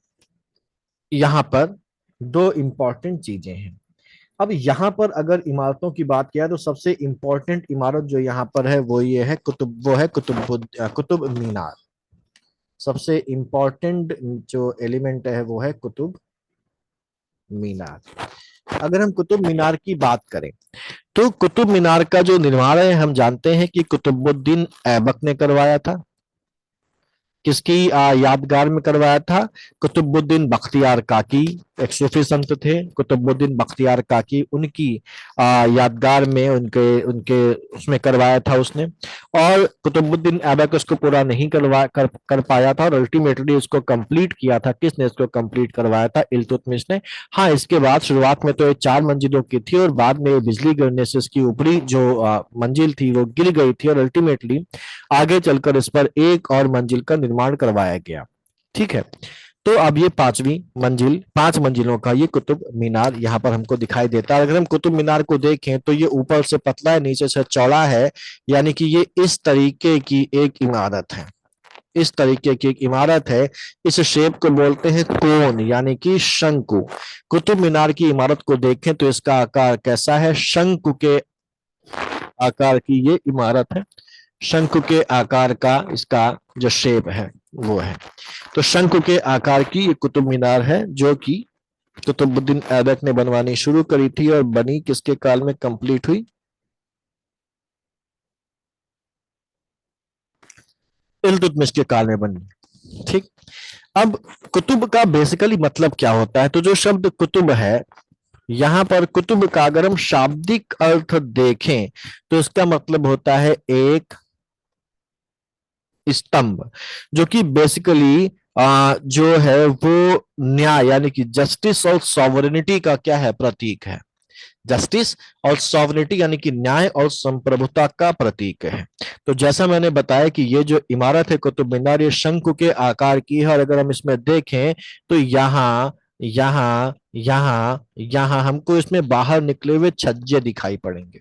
यहाँ पर दो इंपॉर्टेंट चीजें हैं। अब यहाँ पर अगर इमारतों की बात किया तो सबसे इंपॉर्टेंट इमारत जो यहाँ पर है वो ये है कुतुब मीनार। सबसे इंपॉर्टेंट जो एलिमेंट है वो है कुतुब मीनार। अगर हम कुतुब मीनार की बात करें, तो कुतुब मीनार का जो निर्माण है हम जानते हैं कि कुतुबुद्दीन ऐबक ने करवाया था। किसकी यादगार में करवाया था? कुतुबुद्दीन बख्तियार काकी, एक सूफी संत थे कुतुबुद्दीन बख्तियार काकी, उनकी यादगार में उनके उनके उसमें करवाया था उसने। और कुतुबुद्दीन ऐबक उसको पूरा नहीं कर पाया था, और अल्टीमेटली उसको कंप्लीट किया था। किसने इसको कंप्लीट करवाया था? इल्तुतमिश ने। हाँ, इसके बाद शुरुआत में तो ये 4 मंजिलों की थी, और बाद में बिजली गिरने से इसकी ऊपरी जो मंजिल थी वो गिर गई थी, और अल्टीमेटली आगे चलकर इस पर एक और मंजिल का निर्माण करवाया गया। ठीक है, तो अब ये पांचवी मंजिल, 5 मंजिलों का ये कुतुब मीनार यहाँ पर हमको दिखाई देता है। अगर हम कुतुब मीनार को देखें तो ये ऊपर से पतला है, नीचे से चौड़ा है, यानी कि ये इस तरीके की एक इमारत है, इस तरीके की एक इमारत है। इस शेप को बोलते हैं कोन, यानी कि शंकु। कुतुब मीनार की इमारत को देखें तो इसका आकार कैसा है, शंकु के आकार की ये इमारत है। शंकु के आकार का इसका जो शेप है वो है। तो शंकु के आकार की ये कुतुब मीनार है, जो कि कुतुबुद्दीन ऐबक ने बनवानी शुरू करी थी और बनी किसके काल में कंप्लीट हुई, इल्तुतमिश के काल में बनी। ठीक। अब कुतुब का बेसिकली मतलब क्या होता है, तो जो शब्द कुतुब है, यहां पर कुतुब का अगर हम शाब्दिक अर्थ देखें तो इसका मतलब होता है एक स्तंभ, जो कि बेसिकली जो है वो न्याय यानी कि जस्टिस और सॉवरेनिटी का क्या है, प्रतीक है। जस्टिस और सॉवरेनिटी यानी कि न्याय और संप्रभुता का प्रतीक है। तो जैसा मैंने बताया कि ये जो इमारत है कुतुब मीनार, ये शंकु के आकार की है, और अगर हम इसमें देखें तो यहाँ यहाँ यहाँ यहाँ हमको इसमें बाहर निकले हुए छज्जे दिखाई पड़ेंगे।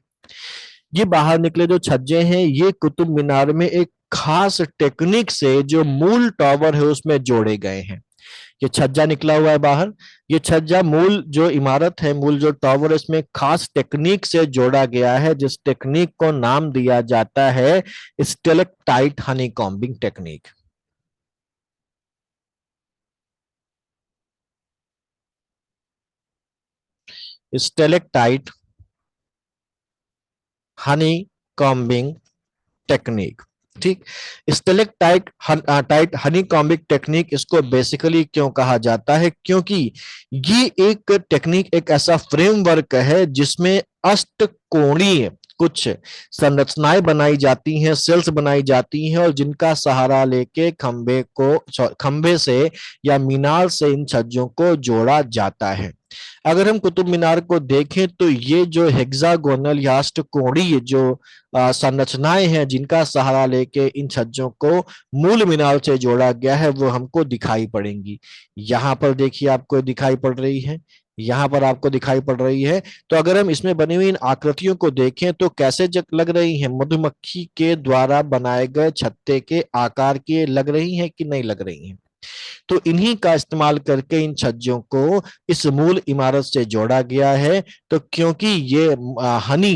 ये बाहर निकले जो छज्जे हैं, ये कुतुब मीनार में एक खास टेक्निक से जो मूल टावर है उसमें जोड़े गए हैं। ये छज्जा निकला हुआ है बाहर, ये छज्जा मूल जो इमारत है, मूल जो टावर है, इसमें खास टेक्निक से जोड़ा गया है, जिस टेक्निक को नाम दिया जाता है stalactite honeycombing technique. Stalactite honey combing technique. ठीक। Stalactite tight honey combing technique, इसको बेसिकली क्यों कहा जाता है, क्योंकि ये एक टेक्निक, एक ऐसा फ्रेमवर्क है जिसमें अष्टकोणीय कुछ संरचनाएं बनाई जाती हैं, सेल्स बनाई जाती हैं, और जिनका सहारा लेके खंबे से या मीनार से इन छज्जों को जोड़ा जाता है। अगर हम कुतुब मीनार को देखें तो ये जो हेक्सागोनल या अष्टकोणीय जो संरचनाएं हैं, जिनका सहारा लेके इन छज्जों को मूल मीनार से जोड़ा गया है, वो हमको दिखाई पड़ेंगी। यहाँ पर देखिए आपको दिखाई पड़ रही है, यहाँ पर आपको दिखाई पड़ रही है। तो अगर हम इसमें बनी हुई इन आकृतियों को देखें तो कैसे लग रही हैं, मधुमक्खी के द्वारा बनाए गए छत्ते के आकार की लग रही हैं कि नहीं लग रही हैं। तो इन्हीं का इस्तेमाल करके इन छज्जों को इस मूल इमारत से जोड़ा गया है। तो क्योंकि ये हनी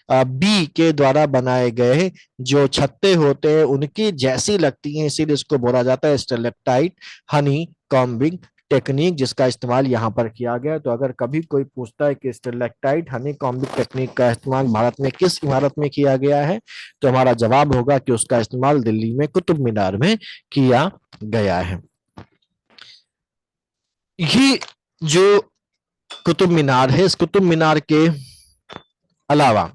बी के द्वारा बनाए गए जो छत्ते होते हैं उनकी जैसी लगती हैं, इसीलिए इसको बोला जाता है स्टेलेक्टाइट हनी कॉम्बिंग टेक्निक, जिसका इस्तेमाल यहाँ पर किया गया। तो अगर कभी कोई पूछता है कि स्टेलेक्टाइट हनी कॉम्बिंग टेक्निक का इस्तेमाल भारत में किस इमारत में किया गया है, तो हमारा जवाब होगा कि उसका इस्तेमाल दिल्ली में कुतुब मीनार में किया गया है। ये जो कुतुब मीनार है, इस कुतुब मीनार के अलावा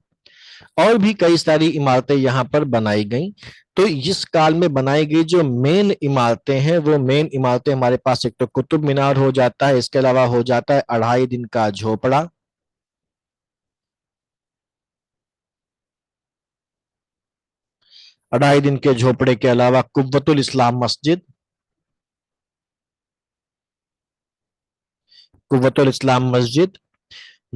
और भी कई सारी इमारतें यहाँ पर बनाई गई। तो इस काल में बनाई गई जो मेन इमारतें हैं, वो मेन इमारतें हमारे पास एक तो कुतुब मीनार हो जाता है, इसके अलावा हो जाता है 2.5 दिन का झोपड़ा, 2.5 दिन के झोपड़े के अलावा कुव्वतुल इस्लाम मस्जिद, कुव्वतुल इस्लाम मस्जिद,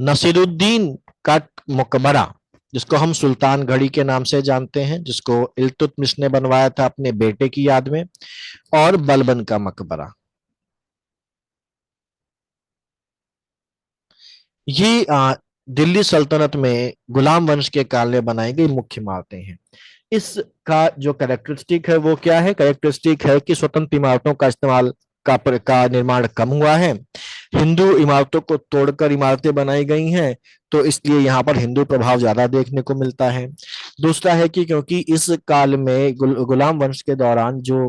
नसीरुद्दीन का मकबरा, जिसको हम सुल्तान घड़ी के नाम से जानते हैं, जिसको इल्तुतमिश ने बनवाया था अपने बेटे की याद में, और बलबन का मकबरा। ये दिल्ली सल्तनत में गुलाम वंश के काल में बनाई गई मुख्य इमारतें हैं। इसका जो कैरेक्टरिस्टिक है वो क्या है, कैरेक्टरिस्टिक है कि स्वतंत्र इमारतों का इस्तेमाल का निर्माण कम हुआ है, हिंदू इमारतों को तोड़कर इमारतें बनाई गई हैं, तो इसलिए यहाँ पर हिंदू प्रभाव ज्यादा देखने को मिलता है। दूसरा है कि क्योंकि इस काल में गुलाम वंश के दौरान जो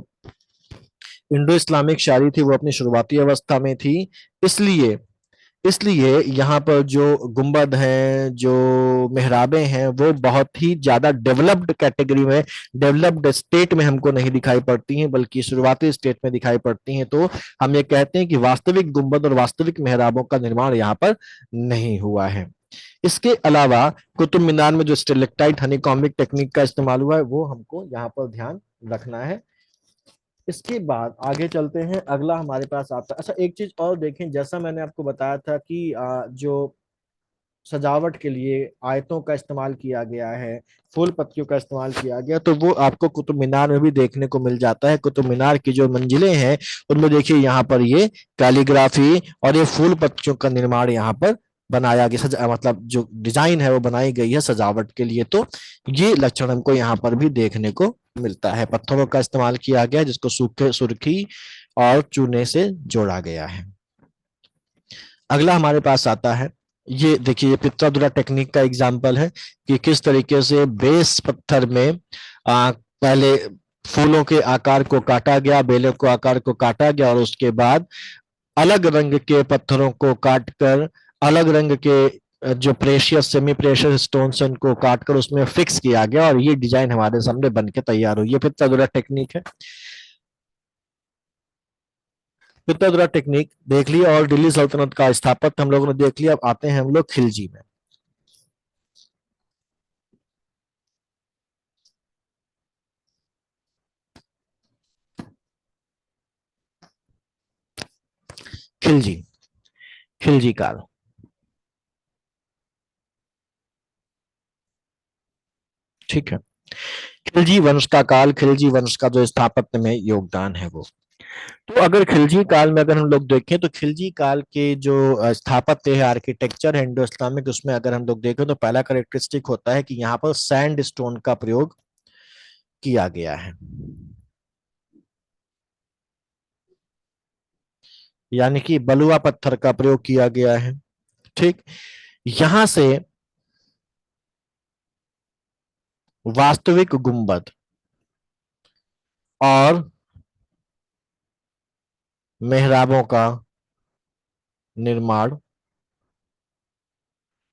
इंडो इस्लामिक शायरी थी वो अपनी शुरुआती अवस्था में थी, इसलिए इसलिए यहाँ पर जो गुंबद हैं, जो मेहराबें हैं, वो बहुत ही ज्यादा डेवलप्ड कैटेगरी में, डेवलप्ड स्टेट में हमको नहीं दिखाई पड़ती हैं, बल्कि शुरुआती स्टेट में दिखाई पड़ती हैं। तो हम ये कहते हैं कि वास्तविक गुंबद और वास्तविक मेहराबों का निर्माण यहाँ पर नहीं हुआ है। इसके अलावा कुतुब मीनार में जो स्टेलेक्टाइट हनीकॉम्बिक टेक्निक का इस्तेमाल हुआ है वो हमको यहाँ पर ध्यान रखना है। इसके बाद आगे चलते हैं, अगला हमारे पास आता है। अच्छा, एक चीज और देखें, जैसा मैंने आपको बताया था कि जो सजावट के लिए आयतों का इस्तेमाल किया गया है, फूल पत्तियों का इस्तेमाल किया गया, तो वो आपको कुतुब मीनार में भी देखने को मिल जाता है। कुतुब मीनार की जो मंजिलें हैं उनमें देखिए यहाँ पर ये कैलीग्राफी और ये फूल पत्तियों का निर्माण यहाँ पर बनाया गया, मतलब जो डिजाइन है वो बनाई गई है सजावट के लिए। तो ये लक्षण हमको यहाँ पर भी देखने को मिलता है। पत्थरों का इस्तेमाल किया गया जिसको सूखे सुर्खी और चूने से जोड़ा गया है। अगला हमारे पास आता है, ये देखिए ये पित्रादुरा टेक्निक का एग्जाम्पल है कि किस तरीके से बेस पत्थर में पहले फूलों के आकार को काटा गया, बेलों को आकार को काटा गया और उसके बाद अलग रंग के पत्थरों को काटकर अलग रंग के जो प्रेशियस सेमी प्रेशियस स्टोन्स उनको काटकर उसमें फिक्स किया गया और ये डिजाइन हमारे सामने बन के तैयार हुई। ये पित्रादुरा टेक्निक है। पित्रादुरा टेक्निक देख लिया और दिल्ली सल्तनत का स्थापत्य हम लोगों ने देख लिया। अब आते हैं हम लोग खिलजी में। खिलजी, खिलजी काल। ठीक है, खिलजी वंश का काल, खिलजी वंश का जो स्थापत्य में योगदान है वो। तो अगर खिलजी काल में अगर हम लोग देखें तो खिलजी काल के जो स्थापत्य है, आर्किटेक्चर है इंडो इस्लामिक, उसमें अगर हम लोग देखें तो पहला करेक्टरिस्टिक होता है कि यहाँ पर सैंड स्टोन का प्रयोग किया गया है, यानी कि बलुआ पत्थर का प्रयोग किया गया है। ठीक, यहां से वास्तविक गुंबद और मेहराबों का निर्माण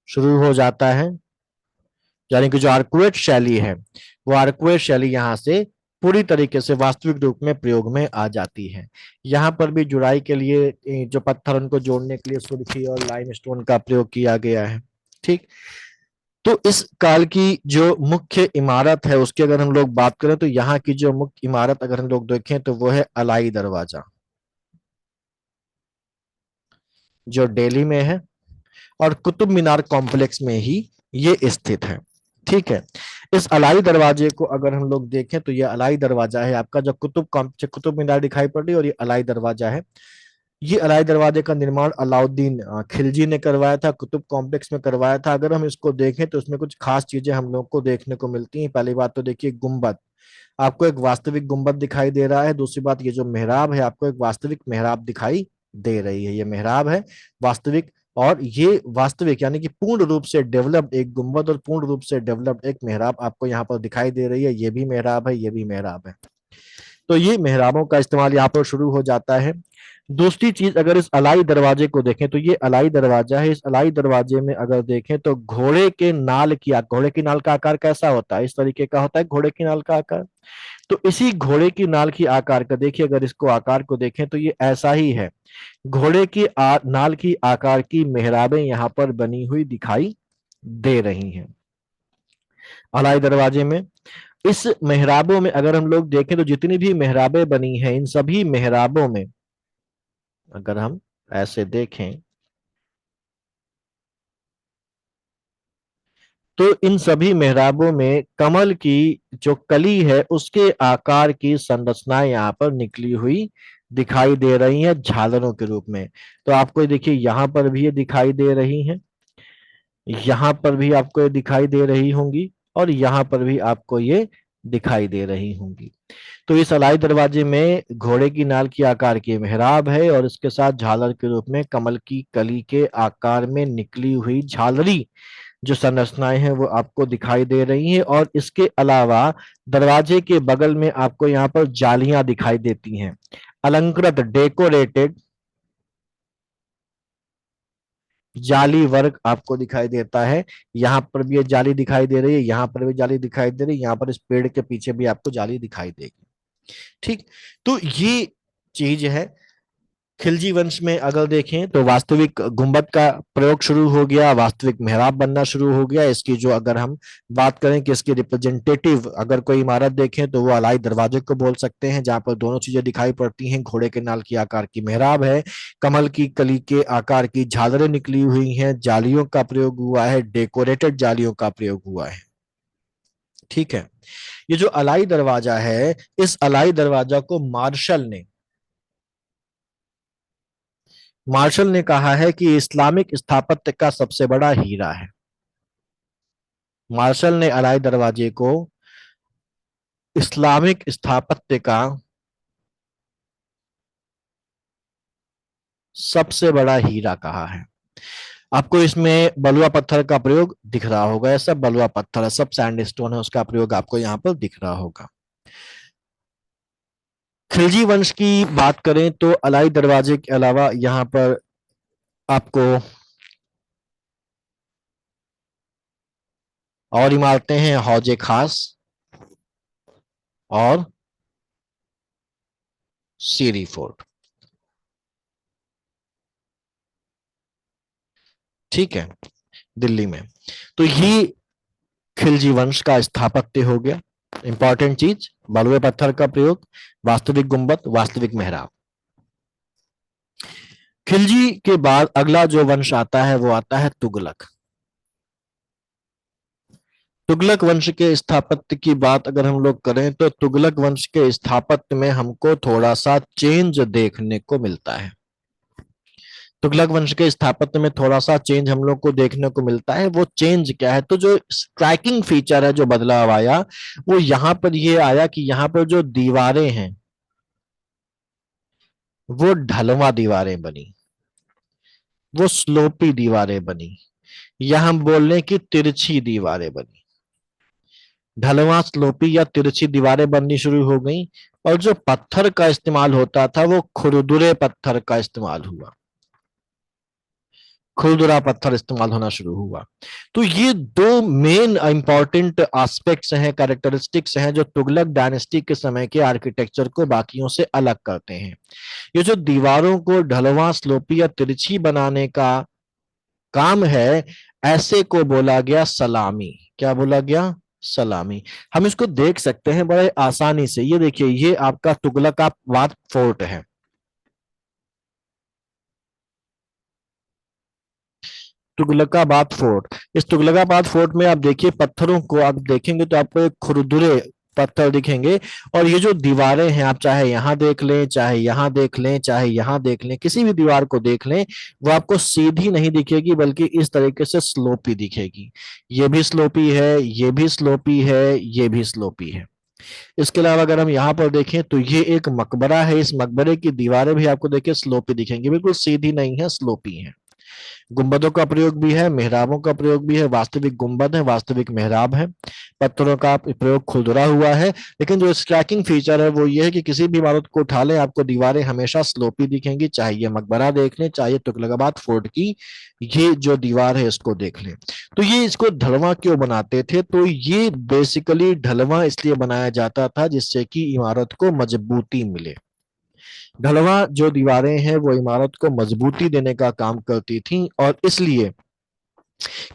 शुरू हो जाता है, यानी कि जो आर्कुएट शैली है वो आर्कुएट शैली यहाँ से पूरी तरीके से वास्तविक रूप में प्रयोग में आ जाती है। यहाँ पर भी जुड़ाई के लिए जो पत्थर उनको जोड़ने के लिए सुर्खी और लाइमस्टोन का प्रयोग किया गया है। ठीक, तो इस काल की जो मुख्य इमारत है उसकी अगर हम लोग बात करें तो यहाँ की जो मुख्य इमारत अगर हम लोग देखें तो वो है अलाई दरवाजा, जो दिल्ली में है और कुतुब मीनार कॉम्प्लेक्स में ही ये स्थित है। ठीक है, इस अलाई दरवाजे को अगर हम लोग देखें तो ये अलाई दरवाजा है आपका, जो कुतुब मीनार दिखाई पड़ रही है और ये अलाई दरवाजा है। ये अलाई दरवाजे का निर्माण अलाउद्दीन खिलजी ने करवाया था, कुतुब कॉम्प्लेक्स में करवाया था। अगर हम इसको देखें तो इसमें कुछ खास चीजें हम लोग को देखने को मिलती हैं। पहली बात तो देखिए गुंबद, आपको एक वास्तविक गुंबद दिखाई दे रहा है। दूसरी बात, ये जो मेहराब है आपको एक वास्तविक मेहराब दिखाई दे रही है, ये मेहराब है वास्तविक। और ये वास्तविक यानी कि पूर्ण रूप से डेवलप्ड एक गुंबद और पूर्ण रूप से डेवलप्ड एक मेहराब आपको यहाँ पर दिखाई दे रही है। ये भी मेहराब है, ये भी मेहराब है। तो ये मेहराबों का इस्तेमाल यहाँ पर शुरू हो जाता है। दूसरी चीज, अगर इस अलाई दरवाजे को देखें तो ये अलाई दरवाजा है। इस अलाई दरवाजे में अगर देखें तो घोड़े की नाल का आकार कैसा होता है, इस तरीके का होता है घोड़े की नाल का आकार। तो इसी घोड़े की नाल की आकार का देखिए, अगर इसको आकार को देखें तो ये ऐसा ही है। घोड़े की नाल की आकार की मेहराबें यहाँ पर बनी हुई दिखाई दे रही हैं अलाई दरवाजे में। इस मेहराबों में अगर हम लोग देखें तो जितनी भी मेहराबें बनी हैं इन सभी मेहराबों में अगर हम ऐसे देखें तो इन सभी मेहराबों में कमल की जो कली है उसके आकार की संरचनाएं यहाँ पर निकली हुई दिखाई दे रही हैं झालरों के रूप में। तो आपको देखिए यहाँ पर भी ये दिखाई दे रही हैं, यहाँ पर भी आपको ये दिखाई दे रही होंगी और यहाँ पर भी आपको ये दिखाई दे रही होंगी। तो इस अलाई दरवाजे में घोड़े की नाल की आकार की मेहराब है और इसके साथ झालर के रूप में कमल की कली के आकार में निकली हुई झालरी जो संरचनाएं हैं वो आपको दिखाई दे रही हैं। और इसके अलावा दरवाजे के बगल में आपको यहाँ पर जालियां दिखाई देती हैं, अलंकृत डेकोरेटेड जाली वर्क आपको दिखाई देता है। यहाँ पर भी ये जाली दिखाई दे रही है, यहाँ पर भी जाली दिखाई दे रही है, यहाँ पर इस पेड़ के पीछे भी आपको जाली दिखाई देगी। ठीक, तो ये चीज है खिलजी वंश में अगर देखें तो वास्तविक गुंबद का प्रयोग शुरू हो गया, वास्तविक मेहराब बनना शुरू हो गया। इसकी जो अगर हम बात करें कि इसकी रिप्रेजेंटेटिव अगर कोई इमारत देखें तो वो अलाई दरवाजे को बोल सकते हैं, जहां पर दोनों चीजें दिखाई पड़ती हैं। घोड़े के नाल की आकार की मेहराब है, कमल की कली के आकार की झालरें निकली हुई हैं, जालियों का प्रयोग हुआ है, डेकोरेटेड जालियों का प्रयोग हुआ है। ठीक है। ये जो अलाई दरवाजा है, इस अलाई दरवाजा को मार्शल ने कहा है कि इस्लामिक स्थापत्य का सबसे बड़ा हीरा है। मार्शल ने अलाई दरवाजे को इस्लामिक स्थापत्य का सबसे बड़ा हीरा कहा है। आपको इसमें बलुआ पत्थर का प्रयोग दिख रहा होगा, ये सब बलुआ पत्थर है, सब सैंडस्टोन है, उसका प्रयोग आपको यहाँ पर दिख रहा होगा। खिलजी वंश की बात करें तो अलाई दरवाजे के अलावा यहाँ पर आपको और इमारतें हैं, हौजे खास और सीरी फोर्ट। ठीक है, दिल्ली में। तो ये खिलजी वंश का स्थापत्य हो गया। इंपॉर्टेंट चीज, बलुए पत्थर का प्रयोग, वास्तविक गुंबद, वास्तविक मेहराब। खिलजी के बाद अगला जो वंश आता है वो आता है तुगलक। तुगलक वंश के स्थापत्य की बात अगर हम लोग करें तो तुगलक वंश के स्थापत्य में हमको थोड़ा सा चेंज देखने को मिलता है। तुगलक वंश के स्थापत्य में थोड़ा सा चेंज हम लोग को देखने को मिलता है। वो चेंज क्या है, तो जो स्ट्राइकिंग फीचर है, जो बदलाव आया, वो यहाँ पर ये आया कि यहाँ पर जो दीवारें हैं वो ढलवा दीवारें बनी, वो स्लोपी दीवारें बनी, या हम बोल लें कि तिरछी दीवारें बनी। ढलवा, स्लोपी या तिरछी दीवारें बननी शुरू हो गई, और जो पत्थर का इस्तेमाल होता था वो खुरदुरे पत्थर का इस्तेमाल हुआ, खुरदुरा पत्थर इस्तेमाल होना शुरू हुआ। तो ये दो मेन इंपॉर्टेंट एस्पेक्ट्स हैं, कैरेक्टरिस्टिक्स हैं, जो तुगलक डायनेस्टी के समय के आर्किटेक्चर को बाकियों से अलग करते हैं। ये जो दीवारों को ढलवा, स्लोपी या तिरछी बनाने का काम है, ऐसे को बोला गया सलामी। क्या बोला गया? सलामी। हम इसको देख सकते हैं बड़े आसानी से। ये देखिए, ये आपका तुगलकाबाद फोर्ट है। तुगलकाबाद फोर्ट, इस तुगलकाबाद फोर्ट में आप देखिए, पत्थरों को आप देखेंगे तो आपको एक खुरदुरे पत्थर दिखेंगे। और ये जो दीवारें हैं, आप चाहे यहां देख लें, चाहे यहां देख लें, चाहे यहां देख लें, किसी भी दीवार को देख लें, वो आपको सीधी नहीं दिखेगी, बल्कि इस तरीके से स्लोपी दिखेगी। ये भी स्लोपी है, ये भी स्लोपी है, ये भी स्लोपी है। इसके अलावा अगर हम यहाँ पर देखें तो ये एक मकबरा है, इस मकबरे की दीवारें भी आपको देखिए स्लोपी दिखेंगी, बिल्कुल सीधी नहीं है, स्लोपी है। गुंबदों का प्रयोग भी है, मेहराबों का प्रयोग भी है, वास्तविक गुंबद है, वास्तविक मेहराब है, पत्थरों का प्रयोग खुरदुरा हुआ है। लेकिन जो स्ट्राइकिंग फीचर है वो ये है कि किसी भी इमारत को उठा लें, आपको दीवारें हमेशा स्लोपी दिखेंगी, चाहे ये मकबरा देख लें, चाहे तुगलकाबाद फोर्ट की ये जो दीवार है इसको देख लें। तो ये इसको ढलवा क्यों बनाते थे? तो ये बेसिकली ढलवा इसलिए बनाया जाता था जिससे कि इमारत को मजबूती मिले। ढलवा जो दीवारें हैं वो इमारत को मजबूती देने का काम करती थी, और इसलिए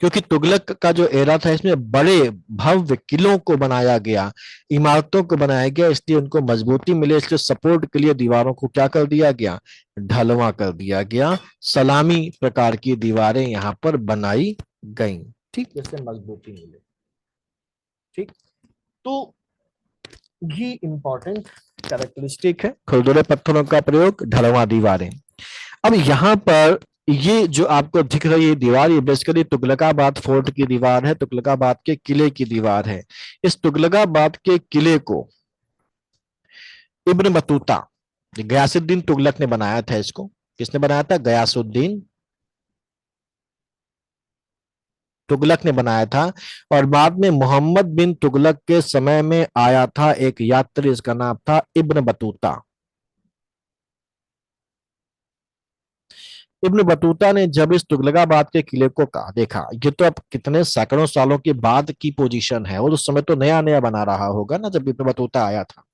क्योंकि तुगलक का जो एरा था इसमें बड़े भव्य किलों को बनाया गया, इमारतों को बनाया गया, इसलिए उनको मजबूती मिले, इसलिए सपोर्ट के लिए दीवारों को क्या कर दिया गया? ढलवा कर दिया गया। सलामी प्रकार की दीवारें यहाँ पर बनाई गई, ठीक, जिससे मजबूती मिले। ठीक, तो ये इंपॉर्टेंट कैरेक्टरिस्टिक है, खुरदुरे पत्थरों का प्रयोग, ढलवा दीवारें। अब यहाँ पर ये जो आपको दिख रही है दीवार, ये बेसिकली तुगलकाबाद फोर्ट की दीवार है, तुगलकाबाद के किले की दीवार है। इस तुगलकाबाद के किले को इब्न बतूता, गयासुद्दीन तुगलक ने बनाया था। इसको किसने बनाया था? गयासुद्दीन तुगलक ने बनाया था। और बाद में मोहम्मद बिन तुगलक के समय में आया था एक यात्री, इसका नाम था इब्न बतूता। इब्न बतूता ने जब इस तुगलकाबाद के किले को कहा, देखा ये तो अब कितने सैकड़ों सालों के बाद की पोजीशन है, और उस समय तो नया नया बना रहा होगा ना जब इब्न बतूता आया था।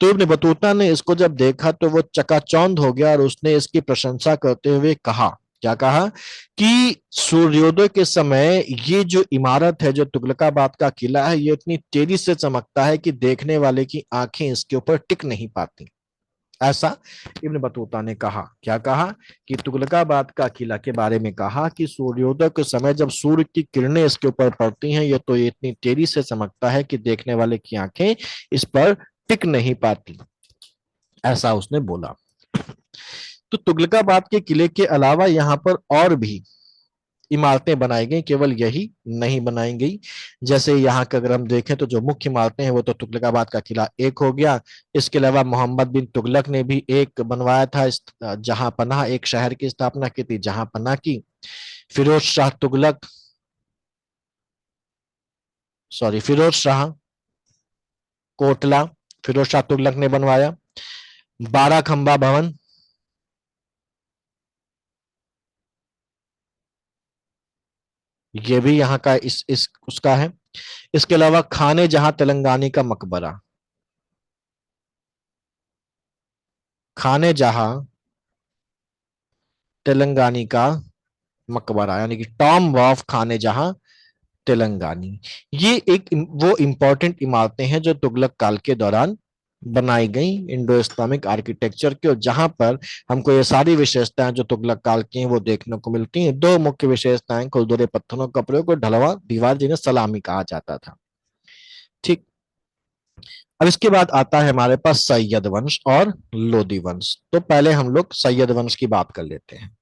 तो इब्न बतूता ने इसको जब देखा तो वो चकाचौंध हो गया और उसने इसकी प्रशंसा करते हुए कहा, क्या कहा, कि सूर्योदय के समय ये जो इमारत है, जो तुगलकाबाद का किला है, ये इतनी तेजी से चमकता है कि देखने वाले की आंखें इसके ऊपर टिक नहीं पाती। ऐसा इब्न बतूता ने कहा। क्या कहा, कि तुगलकाबाद का किला के बारे में कहा कि सूर्योदय के समय जब सूर्य की किरणें इसके ऊपर पड़ती हैं, ये तो ये इतनी तेजी से चमकता है कि देखने वाले की आंखें इस पर टिक नहीं पाती। ऐसा उसने बोला। तो तुगलकाबाद के किले के अलावा यहाँ पर और भी इमारतें बनाई गई, केवल यही नहीं बनाई गई। जैसे यहाँ का अगर हम देखें तो जो मुख्य इमारतें हैं वो तो तुगलकाबाद का किला एक हो गया। इसके अलावा मोहम्मद बिन तुगलक ने भी एक बनवाया था, जहां पनाह, एक शहर की स्थापना की थी जहां पनाह की। फिरोज शाह तुगलक, सॉरी, फिरोज शाह कोटला, फिरोज शाह तुगलक ने बनवाया। बारह खंबा भवन, ये भी यहाँ का इस उसका है। इसके अलावा खाने जहां तेलंगानी का मकबरा, खाने जहां तेलंगानी का मकबरा, यानी कि टॉम ऑफ खाने जहां तेलंगानी। ये एक वो इंपॉर्टेंट इमारतें हैं जो तुगलक काल के दौरान बनाई गई इंडो इस्लामिक आर्किटेक्चर की, और जहां पर हमको ये सारी विशेषताएं जो तुगलक काल की हैं वो देखने को मिलती हैं। दो मुख्य विशेषताएं, खुरदुरे पत्थरों का प्रयोग और ढलवा दीवार, जिन्हें सलामी कहा जाता था। ठीक। अब इसके बाद आता है हमारे पास सैयद वंश और लोदी वंश। तो पहले हम लोग सैयद वंश की बात कर लेते हैं।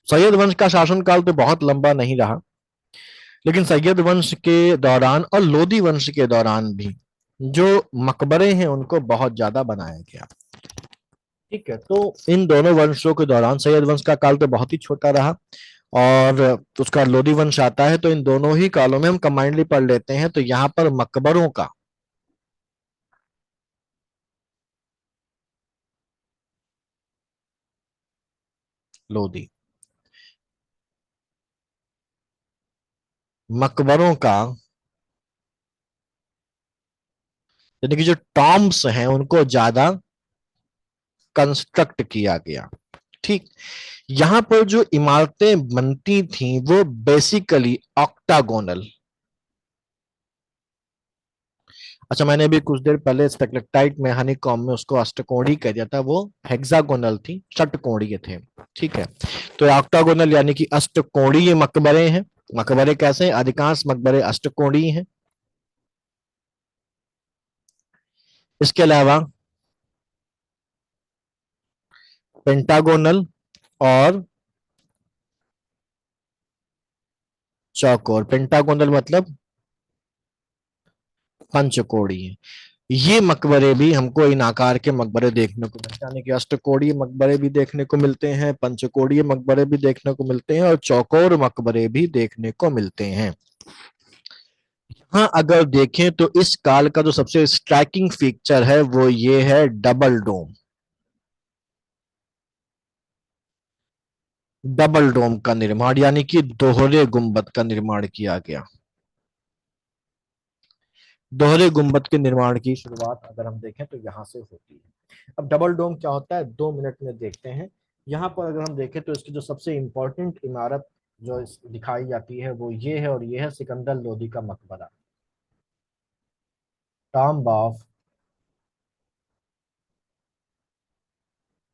सैयद वंश का शासनकाल तो बहुत लंबा नहीं रहा, लेकिन सैयद वंश के दौरान और लोदी वंश के दौरान भी जो मकबरे हैं उनको बहुत ज्यादा बनाया गया। ठीक है। तो इन दोनों वंशों के दौरान सैयद वंश का काल तो बहुत ही छोटा रहा, और उसका लोदी वंश आता है। तो इन दोनों ही कालों में हम कंबाइंडली पढ़ लेते हैं। तो यहाँ पर मकबरों का, लोदी, मकबरों का, यानी कि जो टॉम्ब्स हैं उनको ज्यादा कंस्ट्रक्ट किया गया। ठीक। यहां पर जो इमारतें बनती थी वो बेसिकली ऑक्टागोनल, अच्छा, मैंने अभी कुछ देर पहले स्टेलेक्टाइट में हनीकॉम में उसको अष्टकोणीय कह दिया था, वो हेक्सागोनल थी, षटकोणीय थे। ठीक है। तो ऑक्टागोनल यानी कि अष्टकोणीय मकबरे हैं। मकबरे कैसे हैं? अधिकांश मकबरे अष्टकोणीय हैं। इसके अलावा पेंटागोनल और चौकोर। पेंटागोनल मतलब पंचकोणीय। ये मकबरे भी हमको इन आकार के मकबरे देखने को मिलते हैं, यानी कि अष्टकोणीय मकबरे भी देखने को मिलते हैं, पंचकोणीय मकबरे भी देखने को मिलते हैं, और चौकोर मकबरे भी देखने को मिलते हैं। हाँ, अगर देखें तो इस काल का जो सबसे स्ट्राइकिंग फीचर है वो ये है डबल डोम। डबल डोम का निर्माण, यानी कि दोहरे गुंबद का निर्माण किया गया। दोहरे गुंबद के निर्माण की शुरुआत अगर हम देखें तो यहां से होती है। अब डबल डोम क्या होता है, 2 मिनट में देखते हैं। यहाँ पर अगर हम देखें तो इसकी जो सबसे इंपॉर्टेंट इमारत जो दिखाई जाती है वो ये है, और ये है सिकंदर लोदी का मकबरा, टॉम्ब ऑफ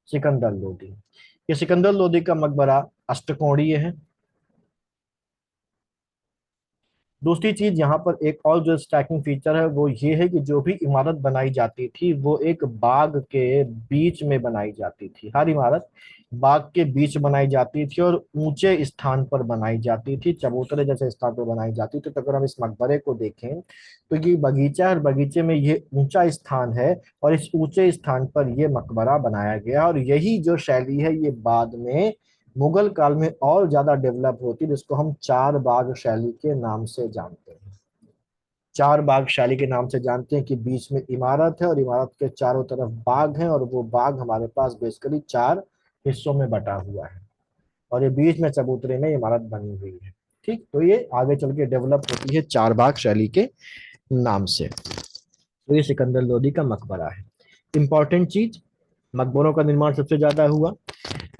सिकंदर लोदी। ये सिकंदर लोदी का मकबरा अष्टकोणीय है। दूसरी चीज यहाँ पर एक और जो स्टैकिंग फीचर है वो ये है कि जो भी इमारत बनाई जाती थी वो एक बाग के बीच में बनाई जाती थी। हर इमारत बाग के बीच बनाई जाती थी और ऊंचे स्थान पर बनाई जाती थी, चबूतरे जैसे स्थान पर बनाई जाती थी। तो अगर हम इस मकबरे को देखें तो ये बगीचा है, और बगीचे में ये ऊंचा स्थान है, और इस ऊंचे स्थान पर ये मकबरा बनाया गया। और यही जो शैली है ये बाद में मुगल काल में और ज्यादा डेवलप होती, जिसको हम चार बाग शैली के नाम से जानते हैं। चार बाग शैली के नाम से जानते हैं कि बीच में इमारत है और इमारत के चारों तरफ बाग हैं, और वो बाग हमारे पास बेसिकली चार हिस्सों में बटा हुआ है, और ये बीच में चबूतरे में इमारत बनी हुई है। ठीक, तो ये आगे चल के डेवलप होती है चार बाग शैली के नाम से। तो ये सिकंदर लोदी का मकबरा है। इंपॉर्टेंट चीज, मकबरों का निर्माण सबसे ज्यादा हुआ।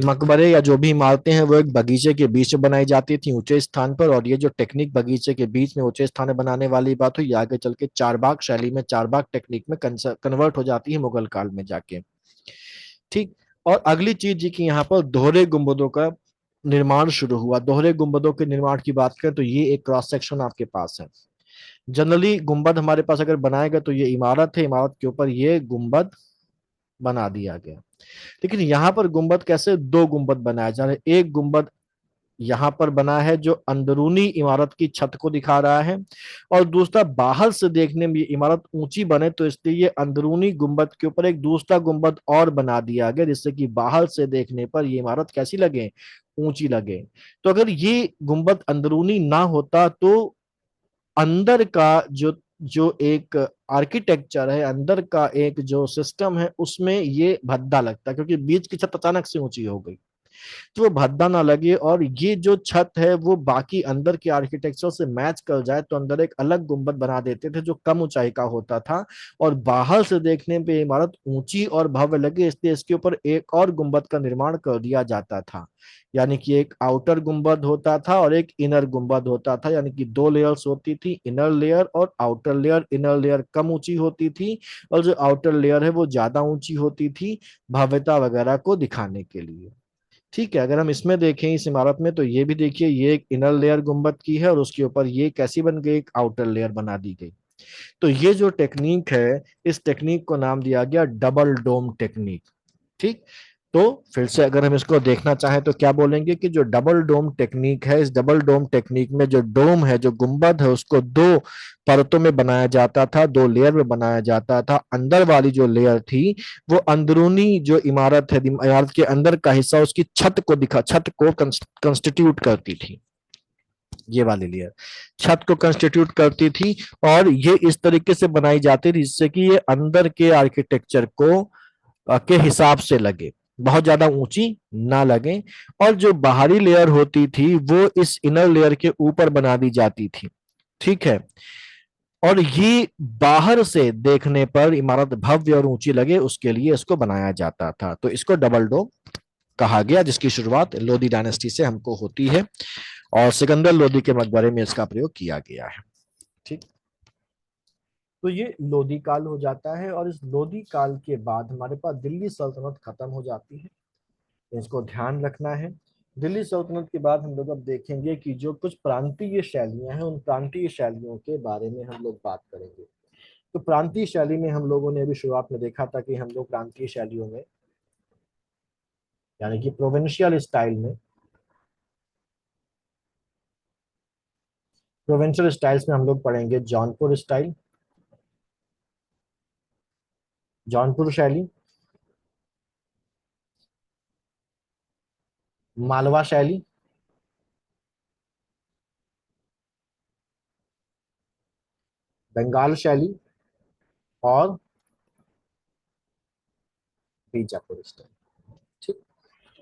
मकबरे या जो भी इमारतें हैं वो एक बगीचे के बीच में बनाई जाती थी, ऊंचे स्थान पर, और ये जो टेक्निक बगीचे के बीच में ऊंचे स्थान में बनाने वाली बात हुई, आगे चल के चारबाग शैली में, चारबाग टेक्निक में कन्वर्ट हो जाती है मुगल काल में जाके। ठीक। और अगली चीज जी की यहाँ पर दोहरे गुंबदों का निर्माण शुरू हुआ। दोहरे गुंबदों के निर्माण की बात करें तो ये एक क्रॉस सेक्शन आपके पास है। जनरली गुंबद हमारे पास अगर बनाएगा तो ये इमारत है, इमारत के ऊपर ये गुंबद बना दिया गया। लेकिन यहाँ पर गुंबद कैसे, दो गुंबद बनाए जा रहे हैं। एक गुंबद यहाँ पर बना है जो अंदरूनी इमारत की छत को दिखा रहा है, और दूसरा बाहर से देखने में ये इमारत ऊंची बने तो इसलिए ये अंदरूनी गुंबद के ऊपर एक दूसरा गुंबद और बना दिया गया, जिससे कि बाहर से देखने पर ये इमारत कैसी लगे, ऊंची लगे। तो अगर ये गुंबद अंदरूनी ना होता तो अंदर का जो जो एक आर्किटेक्चर है, अंदर का एक जो सिस्टम है, उसमें ये भद्दा लगता, क्योंकि बीच की छत अचानक से ऊंची हो गई तो वो भद्दा ना लगे, और ये जो छत है वो बाकी अंदर के आर्किटेक्चर से मैच कर जाए, तो अंदर एक अलग गुंबद बना देते थे जो कम ऊंचाई का होता था, और बाहर से देखने पे इमारत ऊंची और भव्य लगे, इसलिए इसके ऊपर एक और गुंबद का निर्माण कर दिया जाता था। यानी कि एक आउटर गुंबद होता था और एक इनर गुंबद होता था, यानी कि दो लेयर्स होती थी, इनर लेयर और आउटर लेयर। इनर लेयर कम ऊंची होती थी और जो आउटर लेयर है वो ज्यादा ऊंची होती थी, भव्यता वगैरह को दिखाने के लिए। ठीक है, अगर हम इसमें देखें इस इमारत में तो ये भी देखिए, ये एक इनर लेयर गुंबद की है और उसके ऊपर ये कैसी बन गई, एक आउटर लेयर बना दी गई। तो ये जो टेक्निक है, इस टेक्निक को नाम दिया गया डबल डोम टेक्निक। ठीक। तो फिर से अगर हम इसको देखना चाहें तो क्या बोलेंगे कि जो डबल डोम टेक्निक है, इस डबल डोम टेक्निक में जो डोम है, जो गुंबद है, उसको दो परतों में बनाया जाता था, दो लेयर में बनाया जाता था। अंदर वाली जो लेयर थी वो अंदरूनी जो इमारत है, इमारत के अंदर का हिस्सा, उसकी छत को कंस्टिट्यूट करती थी। ये वाली लेयर छत को कंस्टिट्यूट करती थी, और ये इस तरीके से बनाई जाती थी जिससे कि ये अंदर के आर्किटेक्चर को के हिसाब से लगे, बहुत ज्यादा ऊंची ना लगे। और जो बाहरी लेयर होती थी वो इस इनर लेयर के ऊपर बना दी जाती थी। ठीक है। और ये बाहर से देखने पर इमारत भव्य और ऊंची लगे, उसके लिए इसको बनाया जाता था। तो इसको डबल डोम कहा गया, जिसकी शुरुआत लोदी डायनेस्टी से हमको होती है, और सिकंदर लोदी के मकबरे में इसका प्रयोग किया गया है। ठीक। तो ये लोदी काल हो जाता है, और इस लोदी काल के बाद हमारे पास दिल्ली सल्तनत खत्म हो जाती है, इसको ध्यान रखना है। दिल्ली सल्तनत के बाद हम लोग अब देखेंगे कि जो कुछ प्रांतीय शैलियां हैं, उन प्रांतीय शैलियों के बारे में हम लोग बात करेंगे। तो प्रांतीय शैली में हम लोगों ने अभी शुरुआत में देखा था कि हम लोग प्रांतीय शैलियों में, यानी कि प्रोविंशियल स्टाइल में, प्रोविंशियल स्टाइल्स में हम लोग पढ़ेंगे जौनपुर स्टाइल, जौनपुर शैली, मालवा शैली, बंगाल शैली, और बीजापुर स्टाइल। ठीक।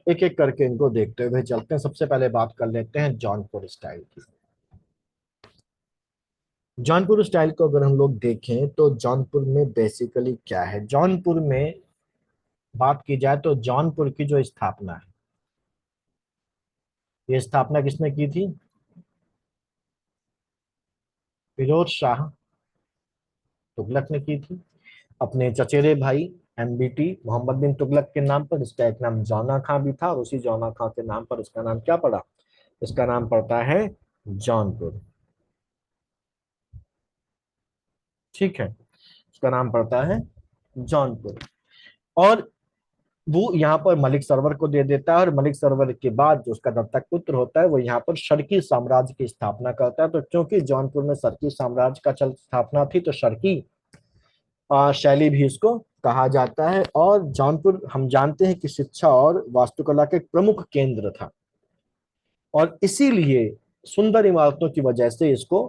एक एक करके इनको देखते हुए चलते हैं। सबसे पहले बात कर लेते हैं जौनपुर स्टाइल की। जौनपुर स्टाइल को अगर हम लोग देखें तो जौनपुर में बेसिकली क्या है, जौनपुर में बात की जाए तो जौनपुर की जो स्थापना है, ये स्थापना किसने की थी, फिरोज शाह तुगलक ने की थी, अपने चचेरे भाई एमबीटी मोहम्मद बिन तुगलक के नाम पर। इसका एक नाम जौना खां भी था, और उसी जौना खां के नाम पर इसका नाम क्या पड़ा, इसका नाम पड़ता है जौनपुर। ठीक है, इसका नाम पड़ता है जौनपुर। और वो यहाँ पर मलिक सरवर को दे देता है, और मलिक सरवर के बाद जो उसका दत्तक पुत्र होता है वो यहाँ पर शर्की साम्राज्य की स्थापना करता है। तो क्योंकि जौनपुर में शर्की साम्राज्य का चल स्थापना थी, तो शर्की शैली भी इसको कहा जाता है। और जौनपुर हम जानते हैं कि शिक्षा और वास्तुकला का एक प्रमुख केंद्र था, और इसीलिए सुंदर इमारतों की वजह से इसको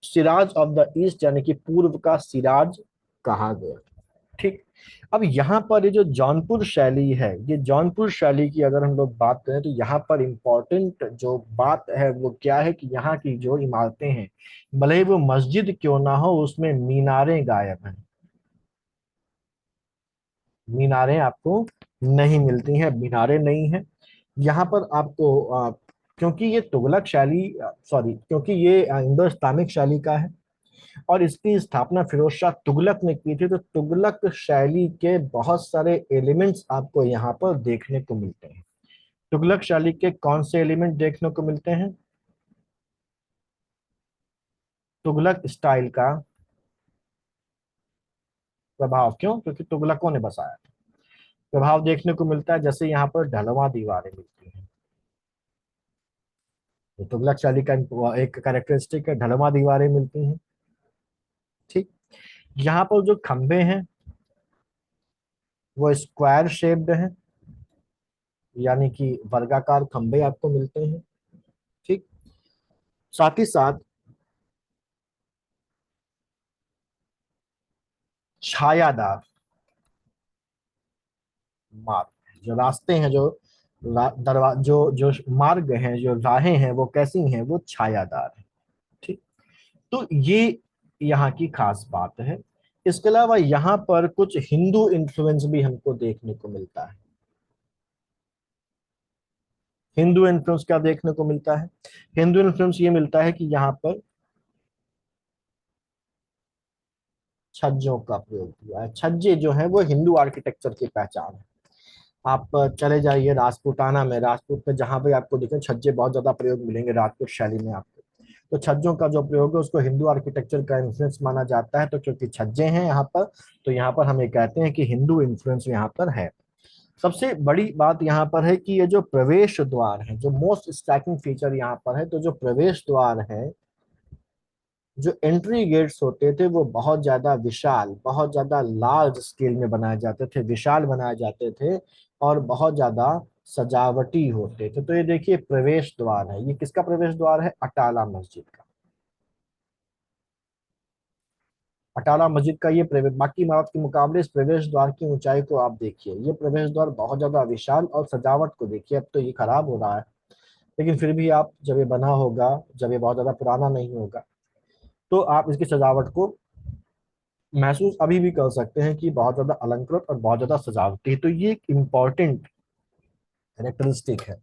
सिराज ऑफ द ईस्ट यानी कि पूर्व का सिराज कहा गया। ठीक। अब यहाँ पर ये जो जौनपुर शैली है, ये जौनपुर शैली की अगर हम लोग बात करें तो यहाँ पर इम्पोर्टेंट जो बात है वो क्या है कि यहाँ की जो इमारतें हैं, भले ही वो मस्जिद क्यों ना हो, उसमें मीनारें गायब हैं। मीनारें आपको नहीं मिलती हैं, मीनारें नहीं हैं यहाँ पर आपको। क्योंकि ये तुगलक शैली, सॉरी, क्योंकि ये इंडो इस्लामिक शैली का है और इसकी स्थापना फिरोज शाह तुगलक ने की थी, तो तुगलक शैली के बहुत सारे एलिमेंट्स आपको यहाँ पर देखने को मिलते हैं। तुगलक शैली के कौन से एलिमेंट देखने को मिलते हैं? तुगलक स्टाइल का प्रभाव, क्यों? क्योंकि तुगलकों ने बसाया था। प्रभाव देखने को मिलता है, जैसे यहाँ पर ढलवा दीवारें मिलती हैं। तो तुगलक शैली का एक कैरेक्टरिस्टिक है, ढलवा दीवारें मिलती हैं। ठीक। यहाँ पर जो खंभे हैं वो स्क्वायर शेप्ड हैं, यानी कि वर्गाकार खंभे आपको मिलते हैं। ठीक। साथ ही साथ छायादार मार्ग, जो रास्ते हैं, जो दरवा जो मार्ग हैं, जो राहें हैं, वो कैसी हैं? वो छायादार है। ठीक। तो ये यहाँ की खास बात है। इसके अलावा यहाँ पर कुछ हिंदू इन्फ्लुएंस भी हमको देखने को मिलता है। हिंदू इन्फ्लुएंस क्या देखने को मिलता है? हिंदू इन्फ्लुएंस ये मिलता है कि यहाँ पर छज्जों का प्रयोग किया है। छज्जे जो है वो हिंदू आर्किटेक्चर की पहचान है। आप चले जाइए राजपूताना में, राजपूत में जहां भी आपको दिखे छज्जे बहुत ज्यादा प्रयोग मिलेंगे राजपूत शैली में आपको। तो छज्जों का जो प्रयोग है उसको हिंदू आर्किटेक्चर का इन्फ्लुएंस माना जाता है। तो क्योंकि छज्जे हैं यहाँ पर, तो यहाँ पर हम ये कहते हैं कि हिंदू इन्फ्लुएंस यहाँ पर है। सबसे बड़ी बात यहाँ पर है कि ये जो प्रवेश द्वार है, जो मोस्ट स्ट्राइकिंग फीचर यहाँ पर है, तो जो प्रवेश द्वार है, जो एंट्री गेट्स होते थे वो बहुत ज्यादा विशाल, बहुत ज्यादा लार्ज स्केल में बनाए जाते थे, विशाल बनाए जाते थे और बहुत ज्यादा सजावटी होते थे। तो ये देखिए प्रवेश द्वार है, ये किसका प्रवेश द्वार है? अटाला मस्जिद का। अटाला मस्जिद का ये प्रवेश, बाकी इमारत के मुकाबले इस प्रवेश द्वार की ऊंचाई को आप देखिए, ये प्रवेश द्वार बहुत ज्यादा विशाल, और सजावट को देखिए। अब तो ये खराब हो रहा है, लेकिन फिर भी आप जब ये बना होगा, जब ये बहुत ज्यादा पुराना नहीं होगा, तो आप इसकी सजावट को महसूस अभी भी कर सकते हैं कि बहुत ज्यादा अलंकृत और बहुत ज्यादा सजावटी है। तो ये एक इम्पॉर्टेंट कैरेक्टरिस्टिक है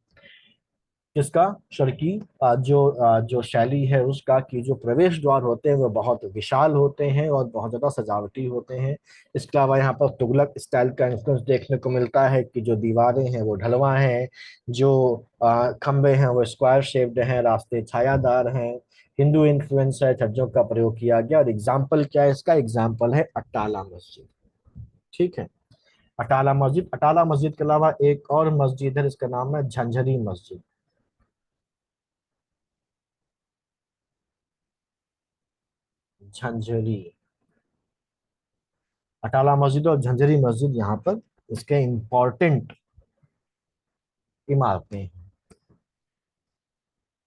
जिसका शर्की जो शैली है उसका, कि जो प्रवेश द्वार होते हैं वो बहुत विशाल होते हैं और बहुत ज्यादा सजावटी होते हैं। इसके अलावा यहाँ पर तुगलक स्टाइल का इन्फ्लुएंस देखने को मिलता है कि जो दीवारें हैं वो ढलवा हैं, जो खंबे हैं वो स्क्वायर शेप्ड हैं, रास्ते छायादार हैं। हिंदू इन्फ्लुएंस है, छज्जों का प्रयोग किया गया। और एग्जाम्पल क्या है इसका? एग्जाम्पल है अट्टाला मस्जिद। ठीक है। अटाला मस्जिद, अटाला मस्जिद के अलावा एक और मस्जिद है जिसका नाम है झंझरी मस्जिद। झंझरी, अटाला मस्जिद और झंझरी मस्जिद यहाँ पर इसके इम्पोर्टेंट इमारतें हैं।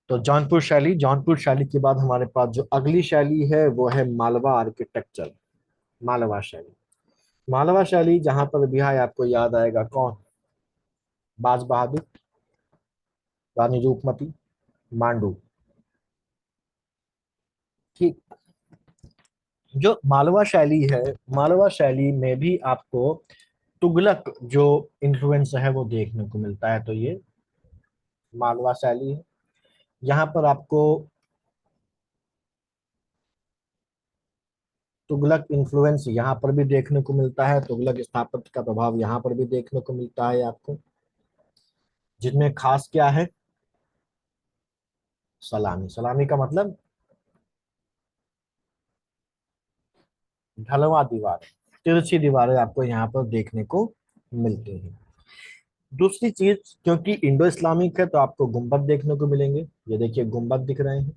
तो जौनपुर शैली, जौनपुर शैली के बाद हमारे पास जो अगली शैली है वो है मालवा आर्किटेक्चर। मालवा शैली, मालवा शैली जहां पर भी है आपको याद आएगा कौन? बाज बहादुर, रानी रूपमती, मांडू। ठीक। जो मालवा शैली है, मालवा शैली में भी आपको तुगलक जो इन्फ्लुएंस है वो देखने को मिलता है। तो ये मालवा शैली है। यहाँ पर आपको तुगलक इन्फ्लुएंस यहाँ पर भी देखने को मिलता है, तुगलक स्थापत्य का प्रभाव यहाँ पर भी देखने को मिलता है आपको। जिनमें खास क्या है? सलामी, सलामी का मतलब ढलवा दीवार, तिरछी दीवारें आपको यहाँ पर देखने को मिलती हैं। दूसरी चीज, क्योंकि इंडो इस्लामिक है तो आपको गुंबद देखने को मिलेंगे। ये देखिए गुंबद दिख रहे हैं।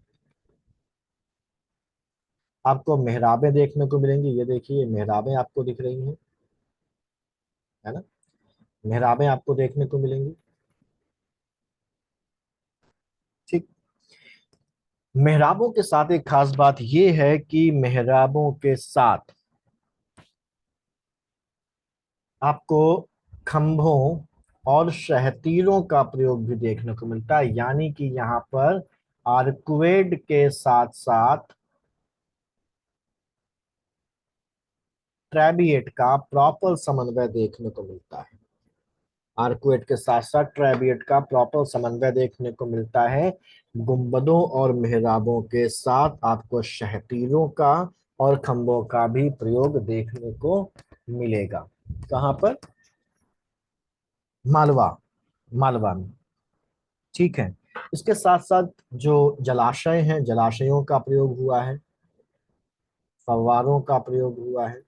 आपको मेहराबें देखने को मिलेंगी, ये देखिए मेहराबें आपको दिख रही हैं, है ना? मेहराबें आपको देखने को मिलेंगी। ठीक। मेहराबों के साथ एक खास बात यह है कि मेहराबों के साथ आपको खंभों और शहतीरों का प्रयोग भी देखने को मिलता है, यानी कि यहाँ पर आर्कुवेड के साथ साथ ट्रेबिएट का प्रॉपर समन्वय देखने को मिलता है। आर्कुएट के साथ साथ ट्रेबिएट का प्रॉपर समन्वय देखने को मिलता है। गुंबदों और मेहराबों के साथ आपको शहतीरों का और खंभों का भी प्रयोग देखने को मिलेगा। कहाँ पर? मालवा, मालवा में। ठीक है। इसके साथ साथ जो जलाशय हैं, जलाशयों का प्रयोग हुआ है, फव्वारों का प्रयोग हुआ है।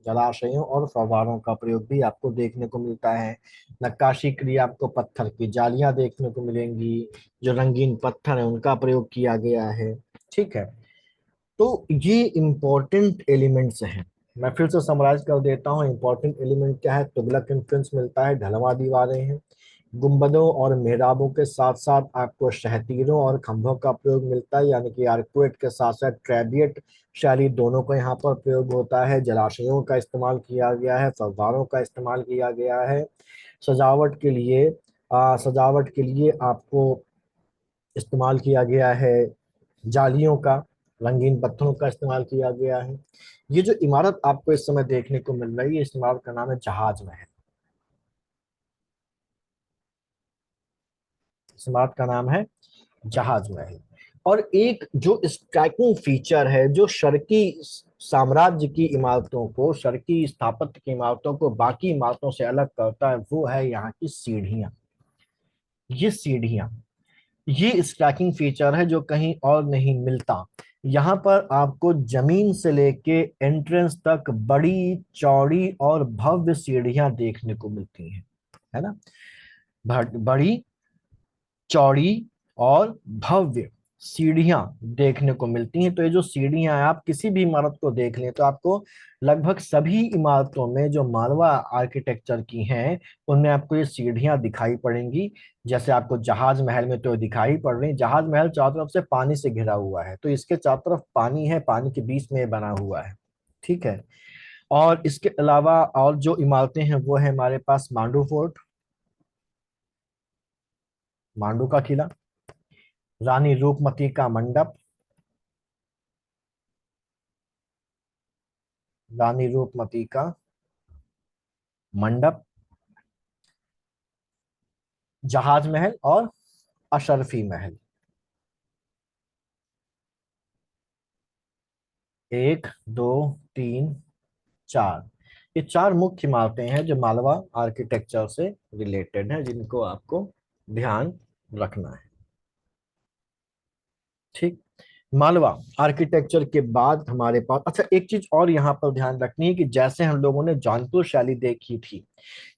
जलाशयों और फव्वारों का प्रयोग भी आपको देखने को मिलता है। नक्काशी क्रिया आपको पत्थर की जालियां देखने को मिलेंगी, जो रंगीन पत्थर है उनका प्रयोग किया गया है। ठीक है। तो ये इंपॉर्टेंट एलिमेंट्स हैं। मैं फिर से समराइज कर देता हूँ, इंपॉर्टेंट एलिमेंट क्या है? तुगलक इन्फ्लुएंस मिलता है, ढलवा दीवारें हैं, गुंबदों और मेहराबों के साथ साथ आपको शहतीरों और खंभों का प्रयोग मिलता है, यानी कि आर्कुएट के साथ साथ ट्रेबियट शैली दोनों का यहाँ पर प्रयोग होता है। जलाशयों का इस्तेमाल किया गया है, फव्वारों का इस्तेमाल किया गया है। सजावट के लिए सजावट के लिए आपको इस्तेमाल किया गया है जालियों का, रंगीन पत्थरों का इस्तेमाल किया गया है। ये जो इमारत आपको इस समय देखने को मिल रही है, इस इमारत का नाम है जहाज महल। इस इमारत का नाम है जहाज महल। और एक जो स्ट्राइकिंग फीचर है, जो शर्की साम्राज्य की इमारतों को, शर्की स्थापत्य की इमारतों को बाकी इमारतों से अलग करता है, वो है यहाँ की सीढ़ियां। ये सीढ़ियां, ये स्ट्रैकिंग फीचर है जो कहीं और नहीं मिलता। यहाँ पर आपको जमीन से लेके एंट्रेंस तक बड़ी चौड़ी और भव्य सीढ़ियां देखने को मिलती हैं, है ना? बड़ी चौड़ी और भव्य सीढ़ियां देखने को मिलती हैं। तो ये जो सीढ़ियां हैं, आप किसी भी इमारत को देख लें तो आपको लगभग सभी इमारतों में जो मालवा आर्किटेक्चर की हैं, उनमें आपको ये सीढ़ियां दिखाई पड़ेंगी। जैसे आपको जहाज महल में तो दिखाई पड़ रही, जहाज महल चारों तरफ से पानी से घिरा हुआ है, तो इसके चारों तरफ पानी है, पानी के बीच में ये बना हुआ है। ठीक है। और इसके अलावा और जो इमारतें हैं वो है हमारे पास मांडू फोर्ट, मांडू का किला, रानी रूपमती का मंडप, रानी रूपमती का मंडप, जहाज महल और अशरफी महल। एक, दो, तीन, चार, ये चार मुख्य इमारतें हैं जो मालवा आर्किटेक्चर से रिलेटेड हैं, जिनको आपको ध्यान रखना है। ठीक। मालवा आर्किटेक्चर के बाद हमारे पास, अच्छा एक चीज और यहाँ पर ध्यान रखनी है कि जैसे हम लोगों ने जौनपुर शैली देखी थी,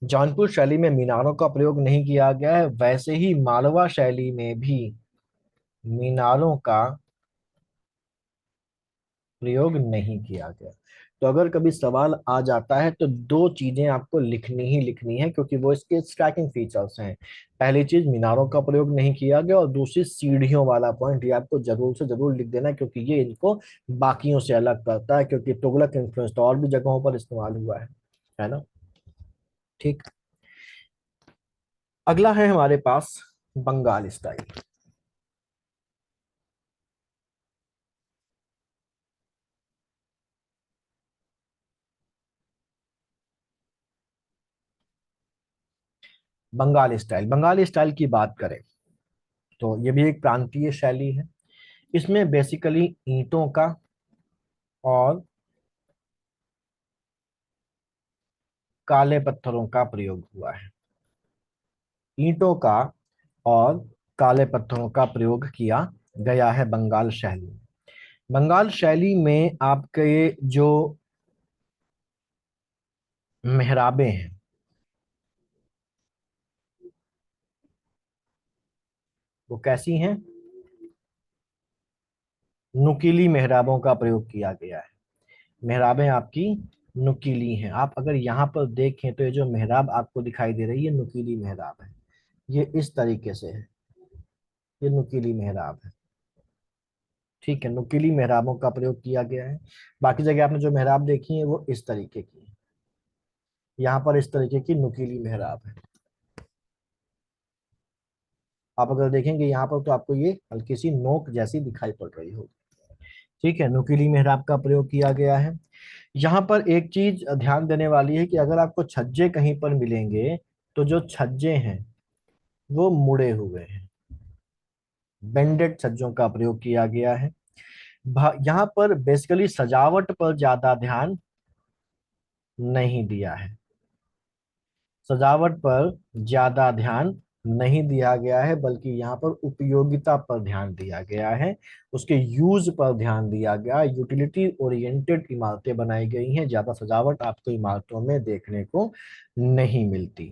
जौनपुर शैली में मीनारों का प्रयोग नहीं किया गया है, वैसे ही मालवा शैली में भी मीनारों का प्रयोग नहीं किया गया। तो अगर कभी सवाल आ जाता है तो दो चीजें आपको लिखनी ही लिखनी है, क्योंकि वो इसके स्ट्राइकिंग फीचर्स हैं। पहली चीज, मीनारों का प्रयोग नहीं किया गया, और दूसरी सीढ़ियों वाला पॉइंट, ये आपको जरूर से जरूर लिख देना है, क्योंकि ये इनको बाकियों से अलग करता है, क्योंकि तुगलक इन्फ्लुएंस तो और भी जगहों पर इस्तेमाल हुआ है ना? ठीक। अगला है हमारे पास बंगाल स्टाइल। बंगाली स्टाइल की बात करें तो ये भी एक प्रांतीय शैली है। इसमें बेसिकली ईंटों का और काले पत्थरों का प्रयोग हुआ है। ईंटों का और काले पत्थरों का प्रयोग किया गया है बंगाल शैली में। बंगाल शैली में आपके जो मेहराबें हैं, वो कैसी हैं? नुकीली मेहराबों का प्रयोग किया गया है। मेहराबें आपकी नुकीली हैं। आप अगर यहाँ पर देखें तो ये जो मेहराब आपको दिखाई दे रही है, नुकीली मेहराब है। ये इस तरीके से है, ये नुकीली मेहराब है। ठीक है, नुकीली मेहराबों का प्रयोग किया गया है। बाकी जगह आपने जो मेहराब देखी है वो इस तरीके की है, यहाँ पर इस तरीके की नुकीली मेहराब है। आप अगर देखेंगे यहाँ पर तो आपको ये हल्की सी नोक जैसी दिखाई पड़ रही होगी। ठीक है, नुकीली मेहराब का प्रयोग किया गया है। यहाँ पर एक चीज ध्यान देने वाली है कि अगर आपको छज्जे कहीं पर मिलेंगे तो जो छज्जे हैं वो मुड़े हुए हैं, बेंडेड छज्जों का प्रयोग किया गया है। यहाँ पर बेसिकली सजावट पर ज्यादा ध्यान नहीं दिया है, सजावट पर ज्यादा ध्यान नहीं दिया गया है, बल्कि यहाँ पर उपयोगिता पर ध्यान दिया गया है, उसके यूज पर ध्यान दिया गया। यूटिलिटी ओरिएंटेड इमारतें बनाई गई हैं, ज्यादा सजावट आपको इमारतों में देखने को नहीं मिलती।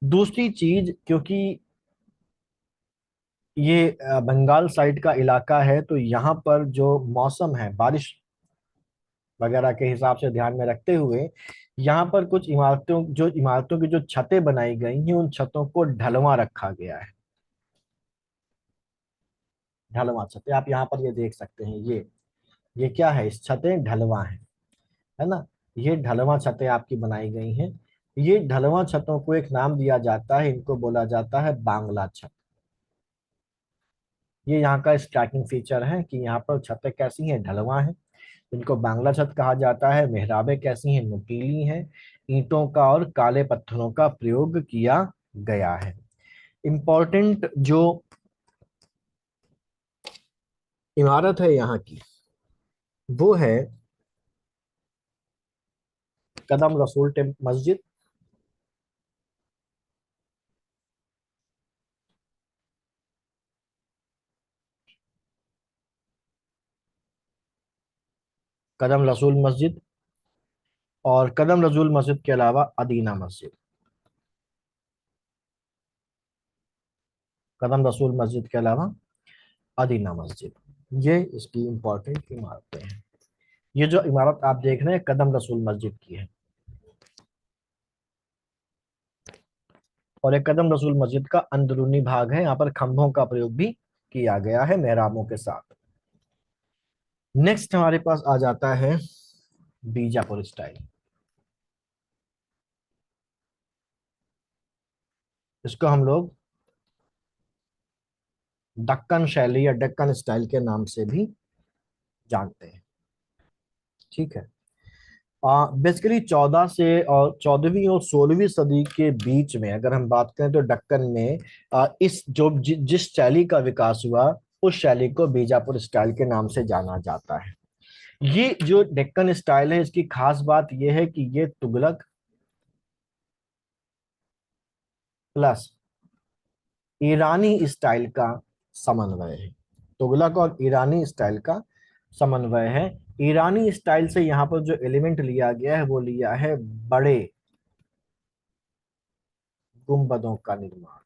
दूसरी चीज, क्योंकि ये बंगाल साइड का इलाका है, तो यहाँ पर जो मौसम है बारिश वगैरह के हिसाब से ध्यान में रखते हुए यहाँ पर कुछ इमारतों की जो छतें बनाई गई हैं उन छतों को ढलवा रखा गया है। ढलवा छतें आप यहाँ पर ये देख सकते हैं, ये क्या है, इस छतें ढलवा है ना। ये ढलवा छतें आपकी बनाई गई हैं। ये ढलवा छतों को एक नाम दिया जाता है, इनको बोला जाता है बांग्ला छत। ये यहाँ का स्ट्राइकिंग फीचर है कि यहाँ पर छतें कैसी हैं, ढलवा हैं। इनको बांग्ला छत कहा जाता है। मेहराबें कैसी हैं, नुकीली हैं। ईंटों का और काले पत्थरों का प्रयोग किया गया है। इम्पोर्टेंट जो इमारत है यहाँ की वो है कदम रसूल मस्जिद। कदम रसूल मस्जिद और कदम रसूल मस्जिद के अलावा अदीना मस्जिद। कदम रसूल मस्जिद के अलावा अदीना मस्जिद, ये इसकी इंपॉर्टेंट इमारतें हैं। ये जो इमारत आप देख रहे हैं कदम रसूल मस्जिद की है, और एक कदम रसूल मस्जिद का अंदरूनी भाग है। यहाँ पर खंभों का प्रयोग भी किया गया है मेहराबों के साथ। नेक्स्ट हमारे पास आ जाता है बीजापुर स्टाइल। इसको हम लोग दक्कन शैली या दक्कन स्टाइल के नाम से भी जानते हैं। ठीक है, बेसिकली 14 से और 14वीं और 16वीं सदी के बीच में अगर हम बात करें तो दक्कन में इस जिस शैली का विकास हुआ उस शैली को बीजापुर स्टाइल के नाम से जाना जाता है। ये जो डेक्कन स्टाइल है इसकी खास बात यह है कि ये तुगलक प्लस ईरानी स्टाइल का समन्वय है। तुगलक और ईरानी स्टाइल का समन्वय है। ईरानी स्टाइल से यहाँ पर जो एलिमेंट लिया गया है वो लिया है बड़े गुंबदों का निर्माण।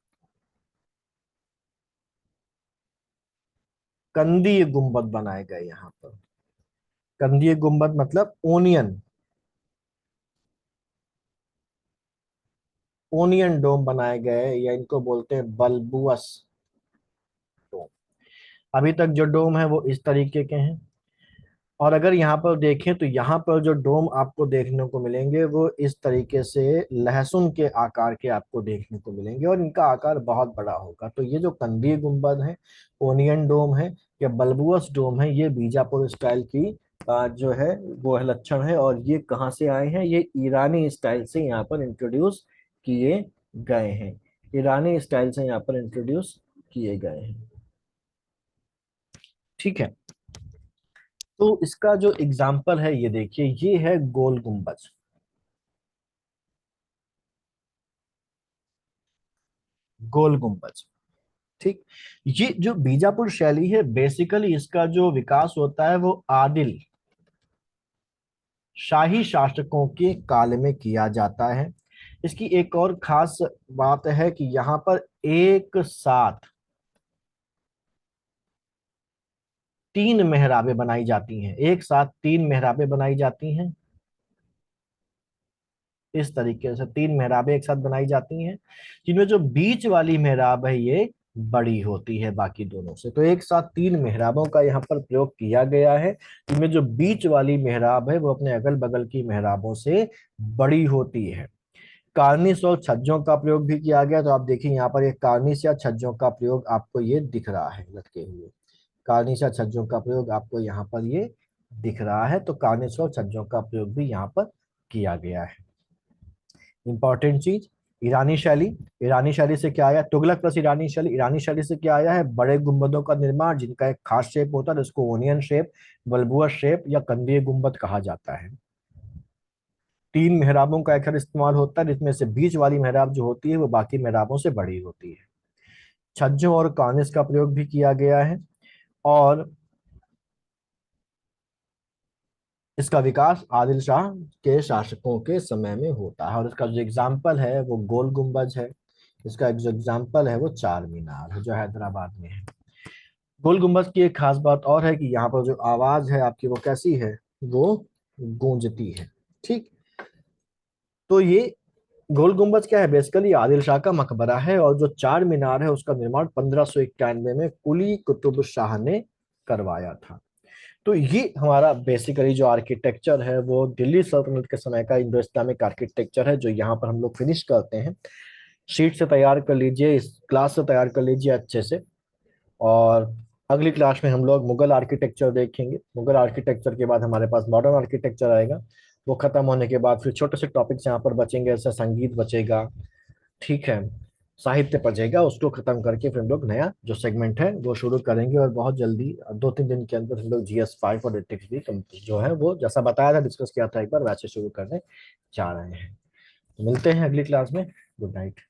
कंदीय गुंबद बनाए गए यहाँ पर। कंदीय गुंबद मतलब ओनियन ओनियन डोम बनाए गए, या इनको बोलते हैं बल्बुअस डोम। अभी तक जो डोम है वो इस तरीके के हैं। और अगर यहाँ पर देखें तो यहाँ पर जो डोम आपको देखने को मिलेंगे वो इस तरीके से लहसुन के आकार के आपको देखने को मिलेंगे, और इनका आकार बहुत बड़ा होगा। तो ये जो कंदीय गुंबद है, ओनियन डोम है या बल्बुअस डोम है, ये बीजापुर स्टाइल की जो है वो है लक्षण है। और ये कहाँ से आए हैं, ये ईरानी स्टाइल से यहाँ पर इंट्रोड्यूस किए गए हैं। ईरानी स्टाइल से यहाँ पर इंट्रोड्यूस किए गए हैं। ठीक है, तो इसका जो एग्जाम्पल है ये देखिए, ये है गोल गुंबज। गोल गुंबज, ठीक। ये जो बीजापुर शैली है बेसिकली इसका जो विकास होता है वो आदिल शाही शासकों के काल में किया जाता है। इसकी एक और खास बात है कि यहाँ पर एक साथ 3 मेहराबें बनाई जाती हैं, एक साथ 3 मेहराबें बनाई जाती हैं। इस तरीके से 3 मेहराबें एक साथ बनाई जाती हैं, जिनमें जो बीच वाली मेहराब है ये बड़ी होती है बाकी दोनों से। तो एक साथ तीन मेहराबों का यहाँ पर प्रयोग किया गया है, जिनमें जो बीच वाली मेहराब है वो अपने अगल बगल की मेहराबों से बड़ी होती है। कार्निस और छज्जों का प्रयोग भी किया गया। तो आप देखिए यहाँ पर एक कार्निस या छज्जों का प्रयोग आपको ये दिख रहा है लटके हुए। कार्निस या छज्जों का प्रयोग आपको यहाँ पर ये दिख रहा है। तो कार्निस और छज्जों का प्रयोग भी यहाँ पर किया गया है। इंपॉर्टेंट चीज, ईरानी शैली। ईरानी शैली से क्या आया? तुगलक प्लस ईरानी शैली। ईरानी शैली से क्या आया है? बड़े गुंबदों का निर्माण जिनका एक खास शेप होता है, जिसको ओनियन शेप, बल्बुआ शेप या कंदीय गुंबद कहा जाता है। तीन मेहराबों का अक्सर इस्तेमाल होता है, जिसमें से बीच वाली मेहराब जो होती है वो बाकी मेहराबों से बड़ी होती है। छज्जों और कार्निस का प्रयोग भी किया गया है। और इसका विकास आदिल शाह के शासकों के समय में होता है। और इसका जो एग्जाम्पल है वो गोल गुम्बज है। इसका जो एग्जाम्पल है वो चार मीनार है, जो हैदराबाद में है। गोल गुम्बज की एक खास बात और है कि यहाँ पर जो आवाज है आपकी वो कैसी है? वो गूंजती है। ठीक। तो ये गोल गुम्बज क्या है? बेसिकली आदिल शाह का मकबरा है। और जो चार मीनार है उसका निर्माण 1591 में कुली कुतुब शाह ने करवाया था। तो ये हमारा बेसिकली जो आर्किटेक्चर है वो दिल्ली सल्तनत के समय का इंडो इस्लामिक आर्किटेक्चर है, जो यहाँ पर हम लोग फिनिश करते हैं। शीट से तैयार कर लीजिए, इस क्लास से तैयार कर लीजिए अच्छे से। और अगली क्लास में हम लोग मुगल आर्किटेक्चर देखेंगे। मुगल आर्किटेक्चर के बाद हमारे पास मॉडर्न आर्किटेक्चर आएगा। वो खत्म होने के बाद फिर छोटे से टॉपिक्स यहाँ पर बचेंगे, जैसे संगीत बचेगा, ठीक है, साहित्य बचेगा। उसको खत्म करके फिर हम लोग नया जो सेगमेंट है वो शुरू करेंगे। और बहुत जल्दी 2-3 दिन के अंदर हम लोग GS 5 और एथिक्स भी जो है वो जैसा बताया था, डिस्कस किया था एक बार, वैसे शुरू करने जा रहे हैं। तो मिलते हैं अगली क्लास में। Good night.